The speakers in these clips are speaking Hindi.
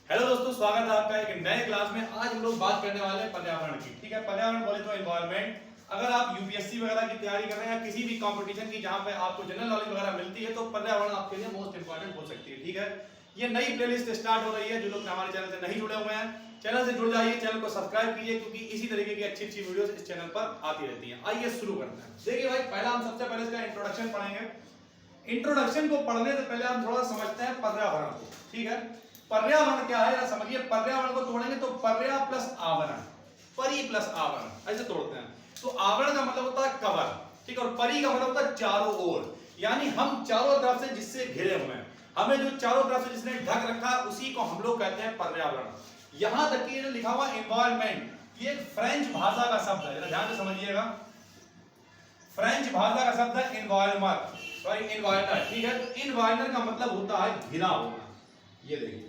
हेलो दोस्तों, स्वागत है आपका एक नए क्लास में। आज हम लोग बात करने वाले हैं पर्यावरण की। ठीक है, पर्यावरण बोले तो एनवायरनमेंट। अगर आप यूपीएससी वगैरह की तैयारी कर रहे हैं या किसी भी कंपटीशन की जहां पे आपको जनरल नॉलेज वगैरह मिलती है, तो पर्यावरण आपके लिए मोस्ट इंपॉर्टेंट हो सकती है। ठीक है, ये नई प्लेलिस्ट स्टार्ट हो रही है। जो लोग हमारे चैनल से नहीं जुड़े हुए हैं, चैनल से जुड़ जाइए, चैनल को सब्सक्राइब कीजिए, क्योंकि इसी तरीके की अच्छी अच्छी वीडियोस इस चैनल पर आती रहती हैं। आइए शुरू करते हैं। देखिए भाई, पहला हम सबसे पहले इसका इंट्रोडक्शन पढ़ेंगे। इंट्रोडक्शन को पढ़ने से पहले हम थोड़ा समझते हैं पर्यावरण को। ठीक है, पर्यावरण क्या है समझिए। पर्यावरण को तोड़ेंगे तो पर्या प्लस आवरण, परि प्लस आवरण, ऐसे तोड़ते हैं। तो आवरण का मतलब होता है कवर, ठीक है, और परि का मतलब होता है चारों ओर। यानी हम चारों तरफ से जिससे घिरे हुए हैं, हमें जो चारों तरफ से जिसने ढक रखा है, उसी को हम लोग कहते हैं पर्यावरण। यहां तक कि लिखा हुआ एनवायरमेंट, ये एक फ्रेंच भाषा का शब्द है, ध्यान से समझिएगा। फ्रेंच भाषा का शब्द है एनवायरनर, सॉरी एनवायरनर। ठीक है, तो एनवायरनर का मतलब होता है घिरा होना। ये देखिए,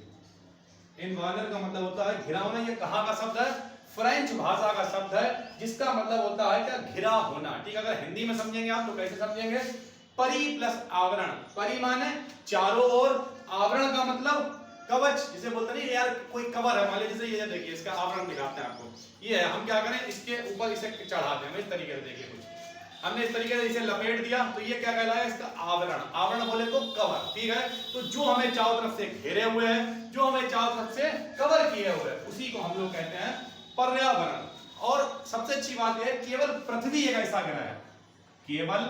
एनवायरनर का मतलब होता है घिरा होना। ये कहां का शब्द है? फ्रेंच भाषा का शब्द है, जिसका मतलब होता है क्या? घिरा होना। ठीक है, अगर हिंदी में समझेंगे आप तो कैसे समझेंगे? परि प्लस आवरण। परि माने चारों ओर, आवरण का मतलब कवच, जिसे बोलते नहीं यार कोई कवर है, मान लीजिए जैसे ये देखिए, इसका आवरण दिखाते हैं आपको। ये है, हम क्या करें, इसके ऊपर इसे चढ़ाते हैं इस तरीके से। देखिए कुछ हमने इस तरीके से इसे लपेट दिया, तो ये क्या कहलाएगा? इसका आवरण। आवरण बोले तो कवर। ठीक है, तो जो हमें चारों तरफ से घेरे हुए हैं, जो हमें चारों तरफ से कवर किए हुए हैं, उसी को हम लोग कहते हैं पर्यावरण। और सबसे अच्छी बात यह है, केवल पृथ्वी एक ऐसा ग्रह है, केवल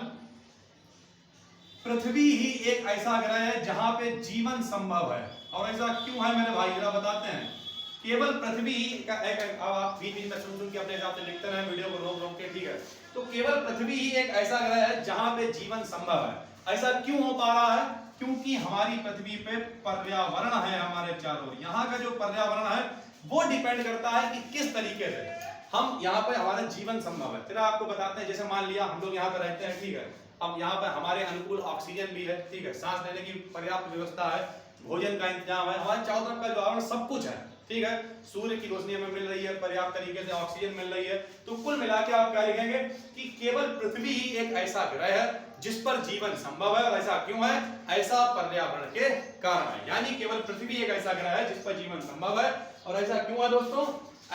पृथ्वी ही एक ऐसा ग्रह है जहां पे जीवन संभव है। और ऐसा क्यों है मेरे भाई, जरा बताते हैं। केवल पृथ्वी का एक, अब आप बीच बीच में सुन के अपने हिसाब से लिखते रहे वीडियो को रोक रोक के। ठीक है, तो केवल पृथ्वी ही एक ऐसा ग्रह है जहां पे जीवन संभव है। ऐसा क्यों हो पा रहा है? क्योंकि हमारी पृथ्वी पे पर्यावरण है, हमारे चारों। यहाँ का जो पर्यावरण है वो डिपेंड करता है कि किस तरीके से हम यहाँ पे हमारा जीवन संभव है। फिर आपको बताते हैं, जैसे मान लिया हम लोग यहाँ पे रहते हैं। ठीक है, अब यहाँ पे हमारे अनुकूल ऑक्सीजन भी है। ठीक है, सांस लेने की पर्याप्त व्यवस्था है, भोजन का इंतजाम है, हमारे चारों तरफ का जो आवरण सब कुछ है। ठीक है, सूर्य की रोशनी हमें मिल रही है, पर्याप्त तरीके से ऑक्सीजन मिल रही है। तो कुल मिला के आप क्या लिखेंगे कि केवल पृथ्वी ही एक ऐसा ग्रह है जिस पर जीवन संभव है। और ऐसा क्यों है? ऐसा पर्यावरण के कारण है। यानी केवल पृथ्वी एक ऐसा ग्रह है जिस पर जीवन संभव है। और ऐसा क्यों है दोस्तों?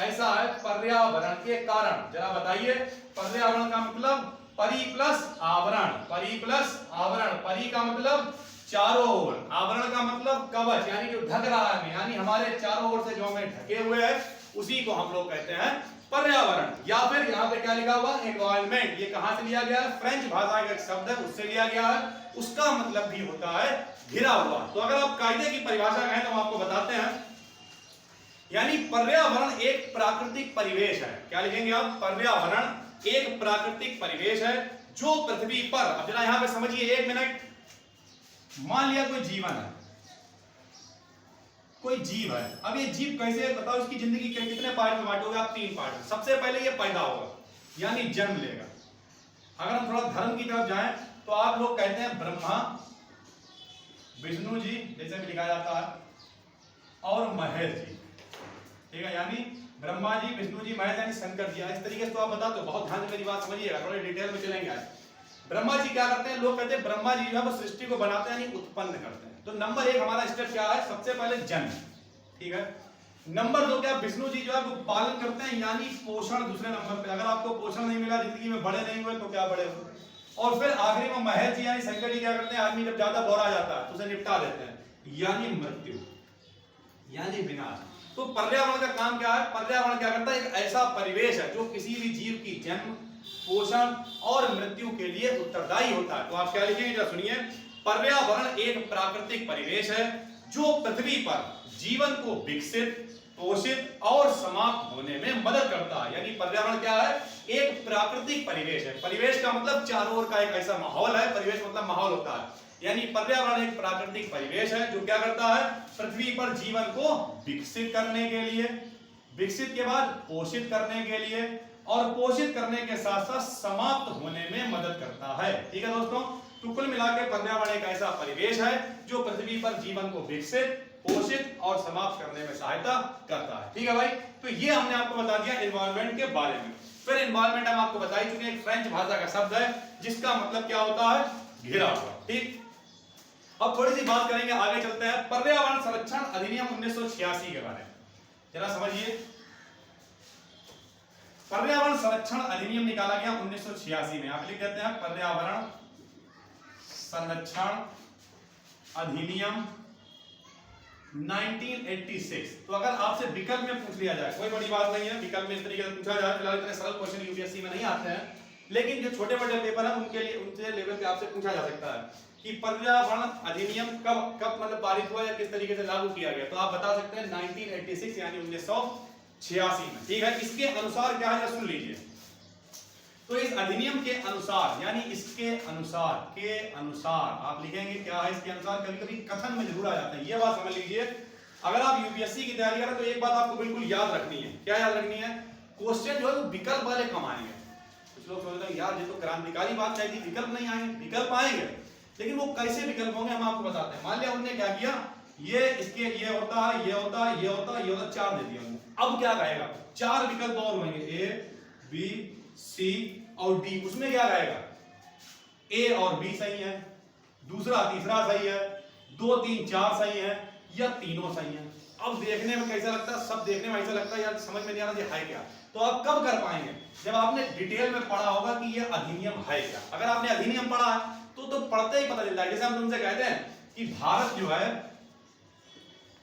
ऐसा है पर्यावरण के कारण। जरा बताइए, पर्यावरण का मतलब परि प्लस आवरण। परि प्लस आवरण, परि का मतलब चारों ओर, आवरण का मतलब कवच, यानी जो ढक रहा है, यानी हमारे चारों ओर से जो हमें ढके हुए हैं, उसी को हम लोग कहते हैं पर्यावरण। या फिर यहाँ पे क्या लिखा हुआ? एनवायरनमेंट। ये कहां से लिया गया है? फ्रेंच भाषा का एक शब्द है, उससे लिया गया है। उसका मतलब भी होता है घिरा हुआ। तो अगर आप कायदे की परिभाषा कहें तो हम आपको बताते हैं। यानी पर्यावरण एक प्राकृतिक परिवेश है। क्या लिखेंगे आप? पर्यावरण एक प्राकृतिक परिवेश है जो पृथ्वी पर, अब जरा यहां पे समझिए, एक मिनट। मान लिया कोई जीवन है, कोई जीव है। अब ये जीव कैसे, बताओ, इसकी जिंदगी के कितने पार्ट में बांटोगे आप? 3 पार्ट में। सबसे पहले ये पैदा होगा, यानी जन्म लेगा। अगर हम थोड़ा धर्म की तरफ जाएं तो आप लोग कहते हैं ब्रह्मा, विष्णु जी जैसे भी लिखा जाता है, और महेश जी। ठीक है, यानी ब्रह्मा जी, विष्णु जी, महेश यानी शंकर जी। इस तरीके से तो आप बता दो, बहुत ध्यान से मेरी बात समझिएगा, थोड़े डिटेल में चलेंगे आज। ब्रह्मा जी क्या करते हैं? लोग कहते हैं ब्रह्मा जी जो है वो सृष्टि को बनाते हैं, यानी उत्पन्न करते हैं। तो नंबर 1 हमारा स्टेप क्या है? सबसे पहले जन्म। ठीक है, नंबर 2 क्या? विष्णु जी जो है वो पालन करते हैं, यानी पोषण दूसरे नंबर पे। अगर आपको पोषण नहीं मिला, जिंदगी में बड़े नहीं हुए, तो क्या बड़े हुए? और फिर आखिरी में महेश जी यानी शंकर जी क्या करते हैं? आदमी जब ज्यादा बौरा जाता है तो उसे निपटा देते हैं, यानी मृत्यु, यानी विनाश। तो पर्यावरण का काम क्या है? पर्यावरण क्या करता है? एक ऐसा परिवेश है जो किसी भी जीव की जन्म, पोषण और मृत्यु के लिए उत्तरदायी होता है। तो आप क्या लिखेंगे, जरा सुनिए। पर्यावरण एक प्राकृतिक परिवेश है जो पृथ्वी पर जीवन को विकसित, पोषित और समाप्त होने में मदद करता है। यानी पर्यावरण क्या है? एक प्राकृतिक परिवेश है। परिवेश का मतलब चारों ओर का एक ऐसा माहौल है। परिवेश मतलब माहौल होता है। यानी पर्यावरण एक प्राकृतिक परिवेश है जो क्या करता है? पृथ्वी पर जीवन को विकसित करने के लिए, विकसित के बाद पोषित करने के लिए, और पोषित करने के साथ साथ समाप्त होने में मदद करता है। ठीक है दोस्तों, तो कुल मिलाकर पर्यावरण एक ऐसा परिवेश है जो पृथ्वी पर जीवन को विकसित, पोषित और समाप्त करने में सहायता करता है। ठीक है भाई, तो ये हमने आपको बता दिया एनवायरनमेंट के बारे में। फिर एनवायरनमेंट हम आपको बता चुके, एक फ्रेंच भाषा का शब्द है जिसका मतलब क्या होता है? घिरा हुआ। ठीक, अब थोड़ी सी बात करेंगे, आगे चलते हैं पर्यावरण संरक्षण अधिनियम 1986 के बारे में। जरा समझिए, पर्यावरण संरक्षण अधिनियम निकाला गया 1986 में। आप लिख देते हैं पर्यावरण संरक्षण अधिनियम 1986। तो अगर आपसे विकल्प में पूछ लिया जाए, कोई बड़ी बात नहीं है, विकल्प में इस तरीके से पूछा जाए, फिलहाल इतने सरल क्वेश्चन यूपीएससी में नहीं आते हैं, लेकिन जो छोटे बड़े पेपर है उनके लिए, उनसे लेवल पे आपसे पूछा जा सकता है कि पर्यावरण अधिनियम कब कब मतलब पारित हुआ या किस तरीके से लागू किया गया। तो आप बता सकते हैं 1986 यानी 1986 में। ठीक है, इसके अनुसार क्या है सुन लीजिए। तो इस अधिनियम के अनुसार यानी इसके अनुसार के अनुसार आप लिखेंगे क्या है इसके अनुसार, कभी कभी कथन में जरूर आ जाता है, ये बात समझ लीजिए। अगर आप यूपीएससी की तैयारी करें तो एक बात आपको बिल्कुल याद रखनी है। क्या याद रखनी है? क्वेश्चन जो है वो विकल्प वाले कम आएंगे। कुछ लोग सोचते हैं यार ये तो क्रांतिकारी बात कही थी, विकल्प नहीं आएंगे। विकल्प आएंगे, लेकिन वो कैसे विकल्प होंगे हम आपको बताते हैं। मान लिया उन्होंने क्या किया, ये इसके ये होता है, ये होता है, ये होता है, ये होता, 4 दे दिया। अब क्या कहेगा, 4 विकल्प और होंगे, ए बी सी और डी। उसमें क्या रहेगा, ए और बी सही है, दूसरा तीसरा सही है, 2 3 4 सही है, या तीनों सही है। अब देखने में कैसा लगता है, सब देखने में ऐसा लगता है यार समझ में नहीं आ रहा ये है क्या। तो आप कब कर पाएंगे, जब आपने डिटेल में पढ़ा होगा कि ये अधिनियम है क्या। अगर आपने अधिनियम पढ़ा है तो पढ़ते ही पता चलता है। जैसे हम तुमसे कहते हैं कि भारत जो है,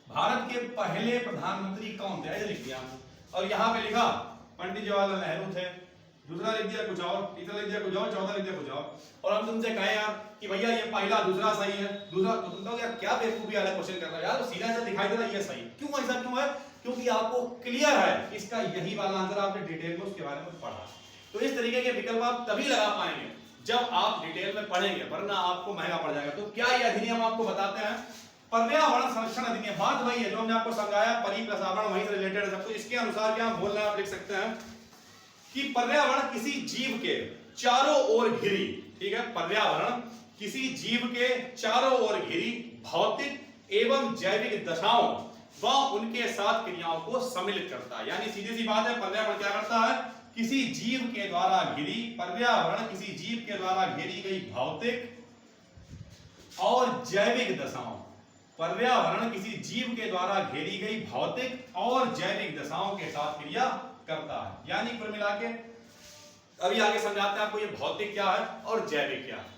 भारत के पहले प्रधानमंत्री कौन थे, ऐसे लिख दिया और यहाँ पे लिखा पंडित जवाहरलाल नेहरू थे, दूसरा लिख दिया कुछ और, तीसरा लिख दिया कुछ और, चौथा लिख दिया कुछ और। और हम तुमसे कहें यार कि भैया ये पहला दूसरा सही है, दूसरा, तो तुम कहोगे यार क्या बेवकूफी वाला क्वेश्चन कर रहा है यार, तो सीधा सा दिखाई दे रहा है ये सही। क्यों ऐसा क्यों है? क्योंकि आपको क्लियर है इसका यही वाला आंसर, आपने डिटेल में उसके बारे में पढ़ा। तो इस तरीके के विकल्प आप तभी लगा पाएंगे जब आप डिटेल में पढ़ेंगे, वरना आपको महंगा पड़ जाएगा। तो क्या ये अधिनियम आपको बताते हैं, पर्यावरण संरक्षण अधिनियम। बात वही है जो हमने आपको समझाया, परि प्लस आवरण वहीं से रिलेटेड है सब कुछ। इसके अनुसार क्या बोल रहे हैं आप लिख सकते हैं कि पर्यावरण किसी जीव के चारों ओर घिरी, ठीक है, पर्यावरण किसी जीव के चारों ओर घिरी भौतिक एवं जैविक दशाओं व उनके साथ क्रियाओं को सम्मिलित करता है। यानी सीधी सी बात है, पर्यावरण क्या करता है, किसी जीव के द्वारा घिरी, पर्यावरण किसी जीव के द्वारा घेरी गई भौतिक और जैविक दशाओं, पर्यावरण किसी जीव के द्वारा घेरी गई भौतिक और जैविक दशाओं के साथ क्रिया करता है। यानी कुल मिला के अभी आगे समझाते हैं आपको ये भौतिक क्या है और जैविक क्या है।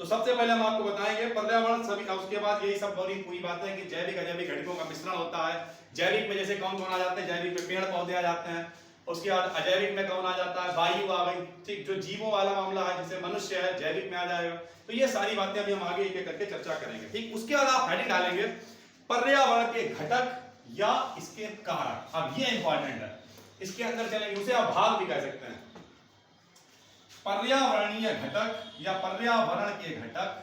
तो सबसे पहले हम आपको बताएंगे पर्यावरण सभी, उसके बाद यही सब पूरी बातें हैं कि जैविक अजैविक घटकों का मिश्रण होता है। जैविक में जैसे कौन कौन आ जाते हैं, जैविक में पेड़ पौधे आ जाते हैं। उसके बाद अजैविक में कौन आ जाता है, वायु आ गई, ठीक, जो जीवों वाला मामला है जैसे मनुष्य है, जैविक में आ जाएगा। तो ये सारी बातें अभी हम आगे एक एक करके चर्चा करेंगे, ठीक। उसके बाद आप हेडिंग डालेंगे पर्यावरण के घटक या इसके कारक। अब ये इंपॉर्टेंट है, इसके अंदर चलेंगे, उसे आप भाग भी कह सकते हैं। पर्यावरणीय घटक या पर्यावरण के घटक,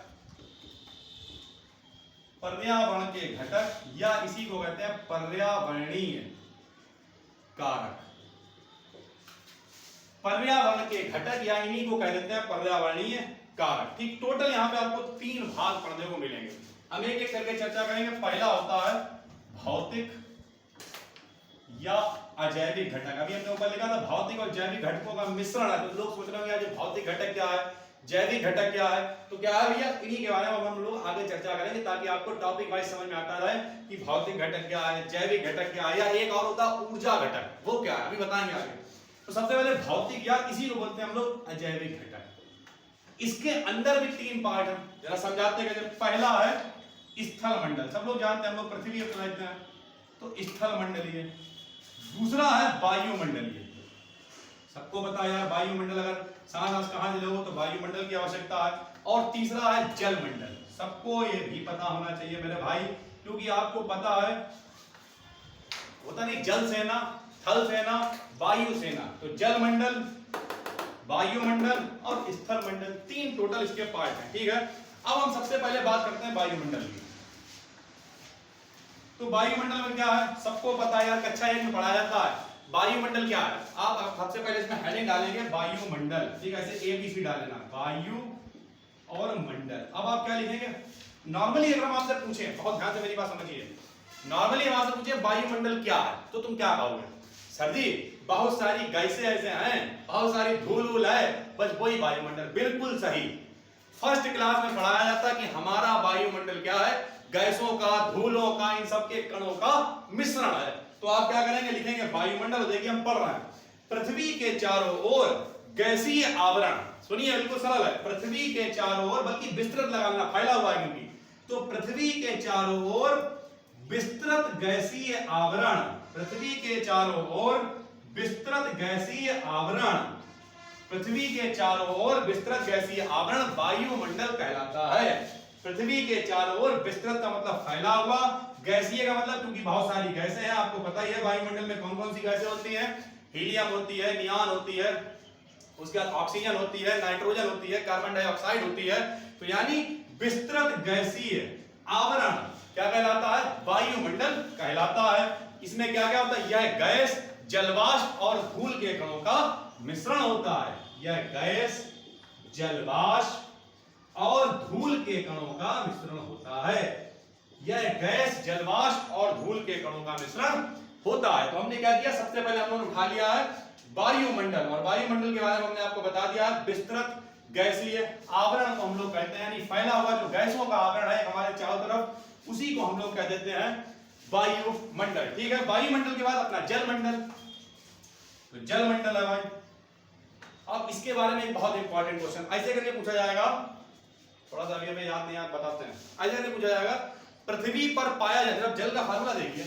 पर्यावरण के घटक या इसी को कहते हैं पर्यावरणीय कारक। पर्यावरण के घटक या इन्हीं को कह देते हैं पर्यावरणीय कारक, ठीक। टोटल यहां पे आपको 3 भाग पढ़ने को मिलेंगे, हम एक एक करके चर्चा करेंगे। पहला होता है भौतिक या अजैविक घटक। अभी हमने ऊपर लिखा था भौतिक और जैविक घटकों का मिश्रण है, तो लोग सोच रहे होंगे भौतिक घटक क्या है, जैविक घटक क्या है। तो क्या है भैया, इन्हीं के बारे में हम लोग आगे चर्चा करेंगे ताकि आपको टॉपिक वाइज समझ में आता रहे कि भौतिक घटक क्या है, जैविक घटक क्या है, या एक और होता है ऊर्जा घटक, वो क्या है अभी बताएंगे आगे। तो सबसे पहले भौतिक या इसी को बोलते हैं हम लोग अजैविक घटक। इसके अंदर भी 3 पार्ट है, जरा समझाते हैं। पहला है स्थल मंडल, सब लोग जानते हैं, हम लोग पृथ्वी पर रहते हैं तो स्थल मंडलीय। दूसरा है वायुमंडलीय, सबको पता है यार वायुमंडल, अगर सांस कहां से लो तो वायुमंडल की आवश्यकता है। और तीसरा है जल मंडल, सबको ये भी पता होना चाहिए मेरे भाई, क्योंकि आपको पता है होता नहीं जल सेना, थल सेना, वायु सेना। तो जल मंडल, वायुमंडल और स्थल मंडल, 3 टोटल इसके पार्ट हैं, ठीक है। अब हम सबसे पहले बात करते हैं वायुमंडल की। तो वायुमंडल में क्या है, सबको पता है यार, कक्षा 1 में पढ़ाया जाता है। वायुमंडल क्या है, आप सबसे पहले इसमें हेडिंग डालेंगे वायुमंडल, ठीक है, ऐसे ABC डाल लेना, वायु और मंडल। अब आप क्या लिखेंगे, नॉर्मली अगर हम आपसे पूछें, बहुत ध्यान से मेरी बात समझिए, नॉर्मली हम आपसे पूछें वायुमंडल क्या है, तो तुम क्या कहोगे, सर जी बहुत सारी गैसें ऐसे हैं, बहुत सारी धूल है, बस वही वायुमंडल। बिल्कुल सही, फर्स्ट क्लास में पढ़ाया जाता है कि हमारा वायुमंडल क्या है, गैसों का, धूलों का, इन सबके कणों का मिश्रण है। तो आप क्या करेंगे, लिखेंगे वायुमंडल। देखिए हम पढ़ रहे हैं, पृथ्वी के चारों ओर गैसीय आवरण, सुनिए बिल्कुल सरल है, पृथ्वी के चारों ओर, बल्कि विस्तृत लगाना, फैला हुआ है क्योंकि, तो पृथ्वी के चारों ओर विस्तृत गैसीय आवरण, पृथ्वी के चारों ओर विस्तृत गैसीय आवरण, पृथ्वी के चारों ओर विस्तृत गैसीय आवरण वायुमंडल कहलाता है। पृथ्वी के चारों ओर विस्तृत का मतलब फैला हुआ, गैसीय का मतलब क्योंकि बहुत सारी गैसें हैं, आपको पता ही है वायुमंडल में कौन कौन सी गैसें होती हैं, हीलियम होती है, नियॉन होती है, उसके बाद ऑक्सीजन होती है, नाइट्रोजन होती है, कार्बन डाइऑक्साइड होती है। तो यानी विस्तृत गैसीय आवरण क्या कहलाता है, वायुमंडल कहलाता है। इसमें क्या क्या होता है, यह गैस, जलवाष्प और धूल के कणों का मिश्रण होता है। यह गैस, जलवाष्प और धूल के कणों का मिश्रण होता है। यह गैस, जलवाष्प और धूल के कणों का मिश्रण होता है। तो हमने क्या किया, सबसे पहले हम लोगों ने उठा लिया है वायुमंडल, और वायुमंडल के बारे में हमने आपको बता दिया विस्तृत गैसीय आवरण को हम लोग कहते हैं, यानी फैला हुआ जो गैसों का आवरण है हमारे चारों तरफ, उसी को हम लोग कह देते हैं वायुमंडल। ठीक है, वायुमंडल के बाद अपना जलमंडल, तो जलमंडल है भाई। अब इसके बारे में एक बहुत इंपॉर्टेंट क्वेश्चन ऐसे करके पूछा जाएगा, थोड़ा सा अभी हमें याद नहीं, याद बताते हैं, ऐसे करके पूछा जाएगा, पृथ्वी पर पाया जाता है, जल का फार्मूला देखिए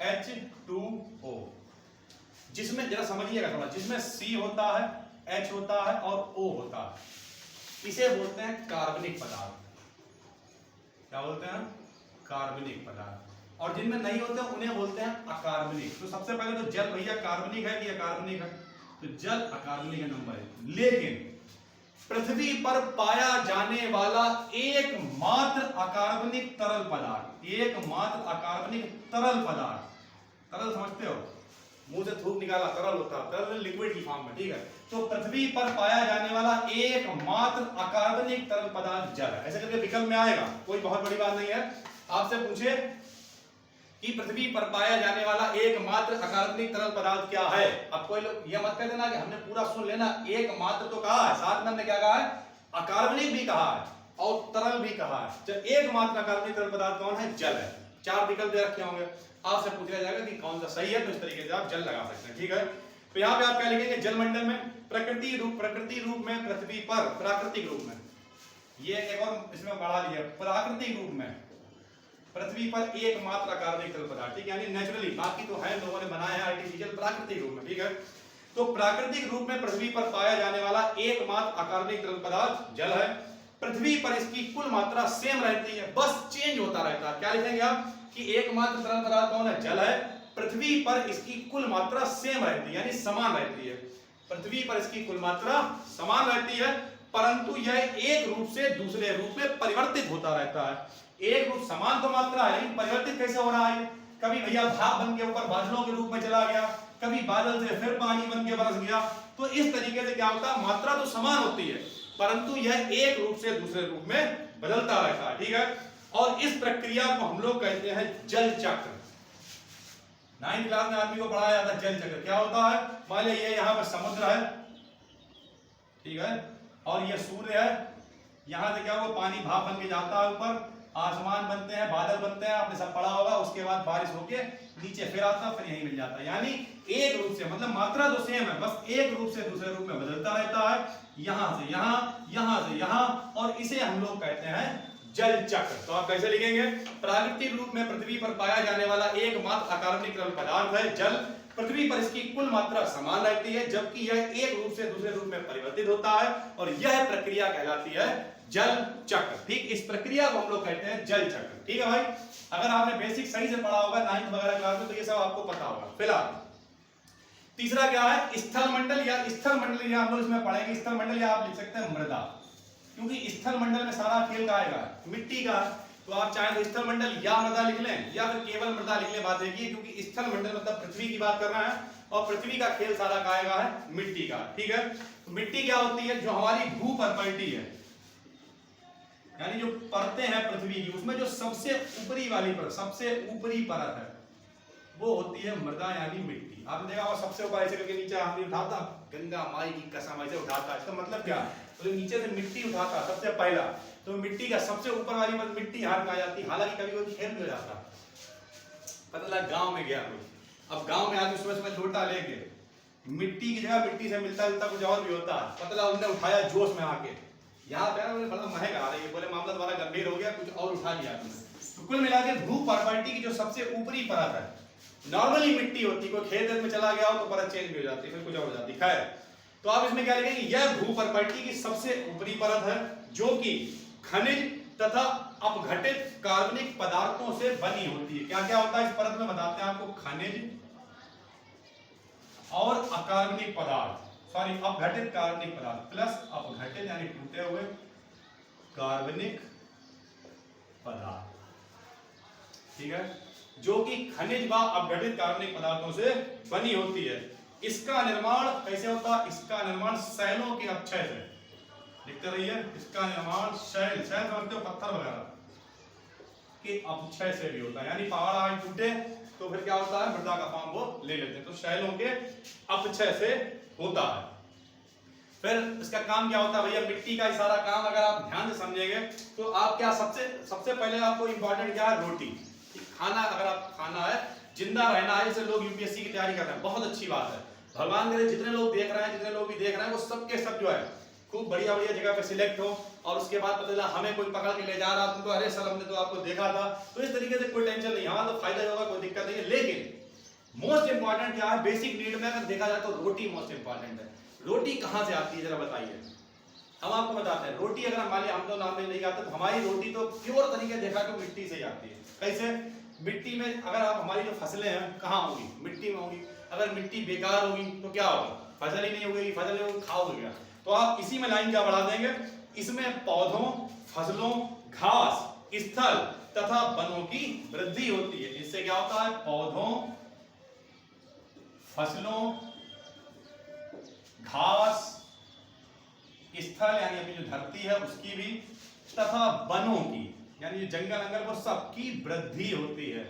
H2O, जिसमें जरा समझिएगा थोड़ा, जिसमें C होता है, H होता है और O होता है, इसे बोलते हैं कार्बनिक पदार्थ। क्या बोलते हैं, कार्बनिक पदार्थ। और जिनमें नहीं होते उन्हें बोलते हैं अकार्बनिक। तो सबसे पहले तो जल भैया कार्बनिक है कि अकार्बनिक है, तो जल अकार्बनिक है नंबर 1। लेकिन पृथ्वी पर पाया जाने वाला एकमात्र अकार्बनिक तरल पदार्थ, एकमात्र अकार्बनिक तरल पदार्थ, तरल समझते हो, मुंह से थूक निकाला तरल होता है, तरल लिक्विड की फॉर्म में, ठीक है। तो पृथ्वी पर पाया जाने वाला एकमात्र अकार्बनिक तरल पदार्थ जल है। ऐसे करके विकल्प में आएगा, कोई बहुत बड़ी बात नहीं है। आपसे पूछे कि पृथ्वी पर पाया जाने वाला एकमात्र अकार्बनिक तरल पदार्थ क्या है, अब कोई लोग यह मत कह देना कि हमने पूरा सुन लेना, एकमात्र तो कहा है, साथ में हमने क्या कहा है, अकार्बनिक भी कहा है और तरल भी कहा है। तो एकमात्र अकार्बनिक तरल पदार्थ कौन है, जल है। 4 विकल्प दे रखे होंगे, आपसे पूछा जाएगा कि कौन सा सही है, तो इस तरीके से आप जल लगा सकते हैं। ठीक है, तो यहाँ पे आप क्या लिखेंगे, जलमंडल में प्रकृति रूप में पृथ्वी पर, प्राकृतिक रूप में, ये एक और इसमें बढ़ा लिया, प्राकृतिक रूप में पृथ्वी पर एकमात्र अकार्बनिक तरल पदार्थ, ठीक है, यानी नेचुरली, बाकी तो है लोगों ने बनाया है आर्टिफिशियल, प्राकृतिक रूप में। ठीक है, तो प्राकृतिक रूप में पृथ्वी पर पाया जाने वाला एकमात्र अकार्बनिक तरल पदार्थ जल है। पृथ्वी पर इसकी कुल मात्रा सेम रहती है, बस चेंज होता रहता है। क्या लिखेंगे आप कि एकमात्र तरल पदार्थ कौन है, जल है। पृथ्वी पर इसकी कुल मात्रा सेम रहती है, यानी समान रहती है। पृथ्वी पर इसकी कुल मात्रा समान रहती है, परंतु यह एक रूप से दूसरे रूप में परिवर्तित होता रहता है। एक रूप समान तो मात्रा है, लेकिन परिवर्तित कैसे हो रहा है, कभी भैया भाप बन के ऊपर बादलों के रूप में चला गया, कभी बादल से फिर पानी बन के बरस गया। तो इस तरीके से क्या होता है, मात्रा तो समान होती है, परंतु यह एक रूप से दूसरे रूप में बदलता रहता है। ठीक है, और इस प्रक्रिया को हम लोग कहते हैं जल चक्र। 9th क्लास में आदमी को पढ़ाया जाता है जल चक्र। क्या होता है, मान लीजिए ये यहाँ पर समुद्र है, ठीक है, और ये सूर्य है, यहाँ से क्या हुआ, पानी भाप बन के जाता है ऊपर, आसमान बनते हैं, बादल बनते हैं, आपने सब पढ़ा होगा, उसके बाद बारिश होके नीचे फिर आता, फिर यहीं मिल जाता है। यानी एक रूप से, मतलब मात्रा तो सेम है, बस एक रूप से दूसरे रूप में बदलता रहता है, यहां से यहां, यहां से यहां, और इसे हम लोग कहते हैं जल चक्र। तो आप कैसे लिखेंगे, प्राकृतिक रूप में पृथ्वी पर पाया जाने वाला एकमात्र अकार्बनिक तरल पदार्थ है जल। पृथ्वी पर इसकी कुल मात्रा समान रहती है, जबकि यह एक रूप से दूसरे रूप में परिवर्तित होता है, और यह प्रक्रिया कहलाती है जल चक्र। ठीक, इस प्रक्रिया को हम लोग कहते हैं जल चक्र। ठीक है भाई, अगर आपने बेसिक सही से पढ़ा होगा 9th वगैरह क्लास में, तो ये सब आपको पता होगा। फिलहाल तीसरा क्या है, स्थल मंडल या स्थल मंडल, या हम लोग इसमें पढ़ेंगे स्थल मंडल, या आप लिख सकते हैं मृदा, क्योंकि स्थल मंडल में सारा खेल का आएगा, मिट्टी का। तो आप चाहे तो स्थल मंडल या मृदा लिख लें, या फिर केवल मृदा लिख लें, बात देखिए, क्योंकि स्थल मंडल मतलब पृथ्वी की बात कर रहे हैं, और पृथ्वी का खेल सारा का आएगा है मिट्टी का। ठीक है, तो मिट्टी क्या होती है, जो हमारी भूपर्पल्टी है, यानी जो परतें हैं पृथ्वी की, उसमें जो सबसे ऊपरी वाली परत, सबसे ऊपरी परत है, वो होती है मृदा, यानी मिट्टी। आपने देखा होगा सबसे ऊपर ऐसे करके नीचे आदमी उठाता, गंगा माई की कसम ऐसे उठाता है, इसका मतलब क्या है, तो नीचे से मिट्टी उठाता सबसे पहला, तो मिट्टी का सबसे ऊपर वाली मिट्टी हाथ में आ जाती। हालांकि कभी कभी खेत में हो जाता, पता लगा गांव में गया कोई, अब गांव में आके सुबह सुबह लोटा लेके मिट्टी की जगह मिट्टी से मिलता जुलता कुछ और भी होता है, पता लगा उन्होंने उठाया जोश में आके, यहाँ पे बड़ा महक आ रही है, बोले मामला तुम्हारा गंभीर हो गया, कुछ और उठा लिया तुमने। तो कुल मिला के भू प्रॉपर्टी की जो सबसे ऊपरी परत है, नॉर्मली मिट्टी होती, कोई खेत में चला गया हो तो परत चेंज भी हो जाती, फिर कुछ और हो जाती। खैर, तो आप इसमें क्या लिखेंगे, यह भू प्रॉपर्टी की सबसे ऊपरी परत है जो कि खनिज तथा अपघटित कार्बनिक पदार्थों से बनी होती है। क्या क्या होता है इस परत में बताते हैं आपको, खनिज और अकार्बनिक पदार्थ, सॉरी अपघटित कार्बनिक पदार्थ प्लस अपघटित यानी टूटे हुए कार्बनिक पदार्थ, ठीक है, जो कि खनिज व अपघटित कार्बनिक पदार्थों से बनी होती है। इसका निर्माण कैसे होता है, इसका निर्माण शैलों के अपक्षय से, लिखते रहिए, इसका निर्माण शैल, शैल समझते हो पत्थर वगैरह के अपक्षय से भी होता है, यानी पहाड़ आज टूटे तो फिर क्या होता है, मृदा का फॉर्म वो ले लेते हैं, तो शैलों के अपक्षय से होता है। फिर इसका काम क्या होता है भैया, मिट्टी का सारा काम अगर आप ध्यान से समझेंगे तो आप क्या, सबसे पहले आपको इंपॉर्टेंट क्या है, रोटी, खाना, अगर आप खाना है, जिंदा रहना है, जैसे लोग यूपीएससी की तैयारी कर रहे हैं, बहुत अच्छी बात है, भगवान करे जितने लोग देख रहे हैं, जितने लोग भी देख रहे हैं, वो सबके सब जो है खूब बढ़िया बढ़िया जगह पे सिलेक्ट हो, और उसके बाद पता चला हमें कोई पकड़ के ले जा रहा, तुमको अरे सर हमने तो आपको देखा था, तो इस तरीके से कोई टेंशन नहीं, हाँ तो फायदा ही होगा, कोई दिक्कत नहीं है। लेकिन मोस्ट इंपॉर्टेंट क्या है, बेसिक नीड में अगर देखा जाए तो रोटी मोस्ट इंपॉर्टेंट है। रोटी कहाँ से आती है जरा बताइए, हम आपको बताते हैं। रोटी अगर हमारे हम तो नाम में नहीं आते, तो हमारी रोटी तो प्योर तरीके देखा तो मिट्टी से ही आती है। कैसे, मिट्टी में अगर आप, हमारी जो फसलें हैं कहाँ होगी, मिट्टी में होगी, अगर मिट्टी बेकार होगी तो क्या होगा, फसल ही नहीं होगी, फसल होगी खाओगे क्या, तो आप इसी में लाइन क्या बढ़ा देंगे, इसमें पौधों, फसलों, घास, स्थल तथा वनों की वृद्धि होती है। इससे क्या होता है, पौधों, फसलों, घास, स्थल यानी अपनी जो धरती है उसकी भी, तथा वनों की यानी जो जंगल अंगल वो सबकी वृद्धि होती है।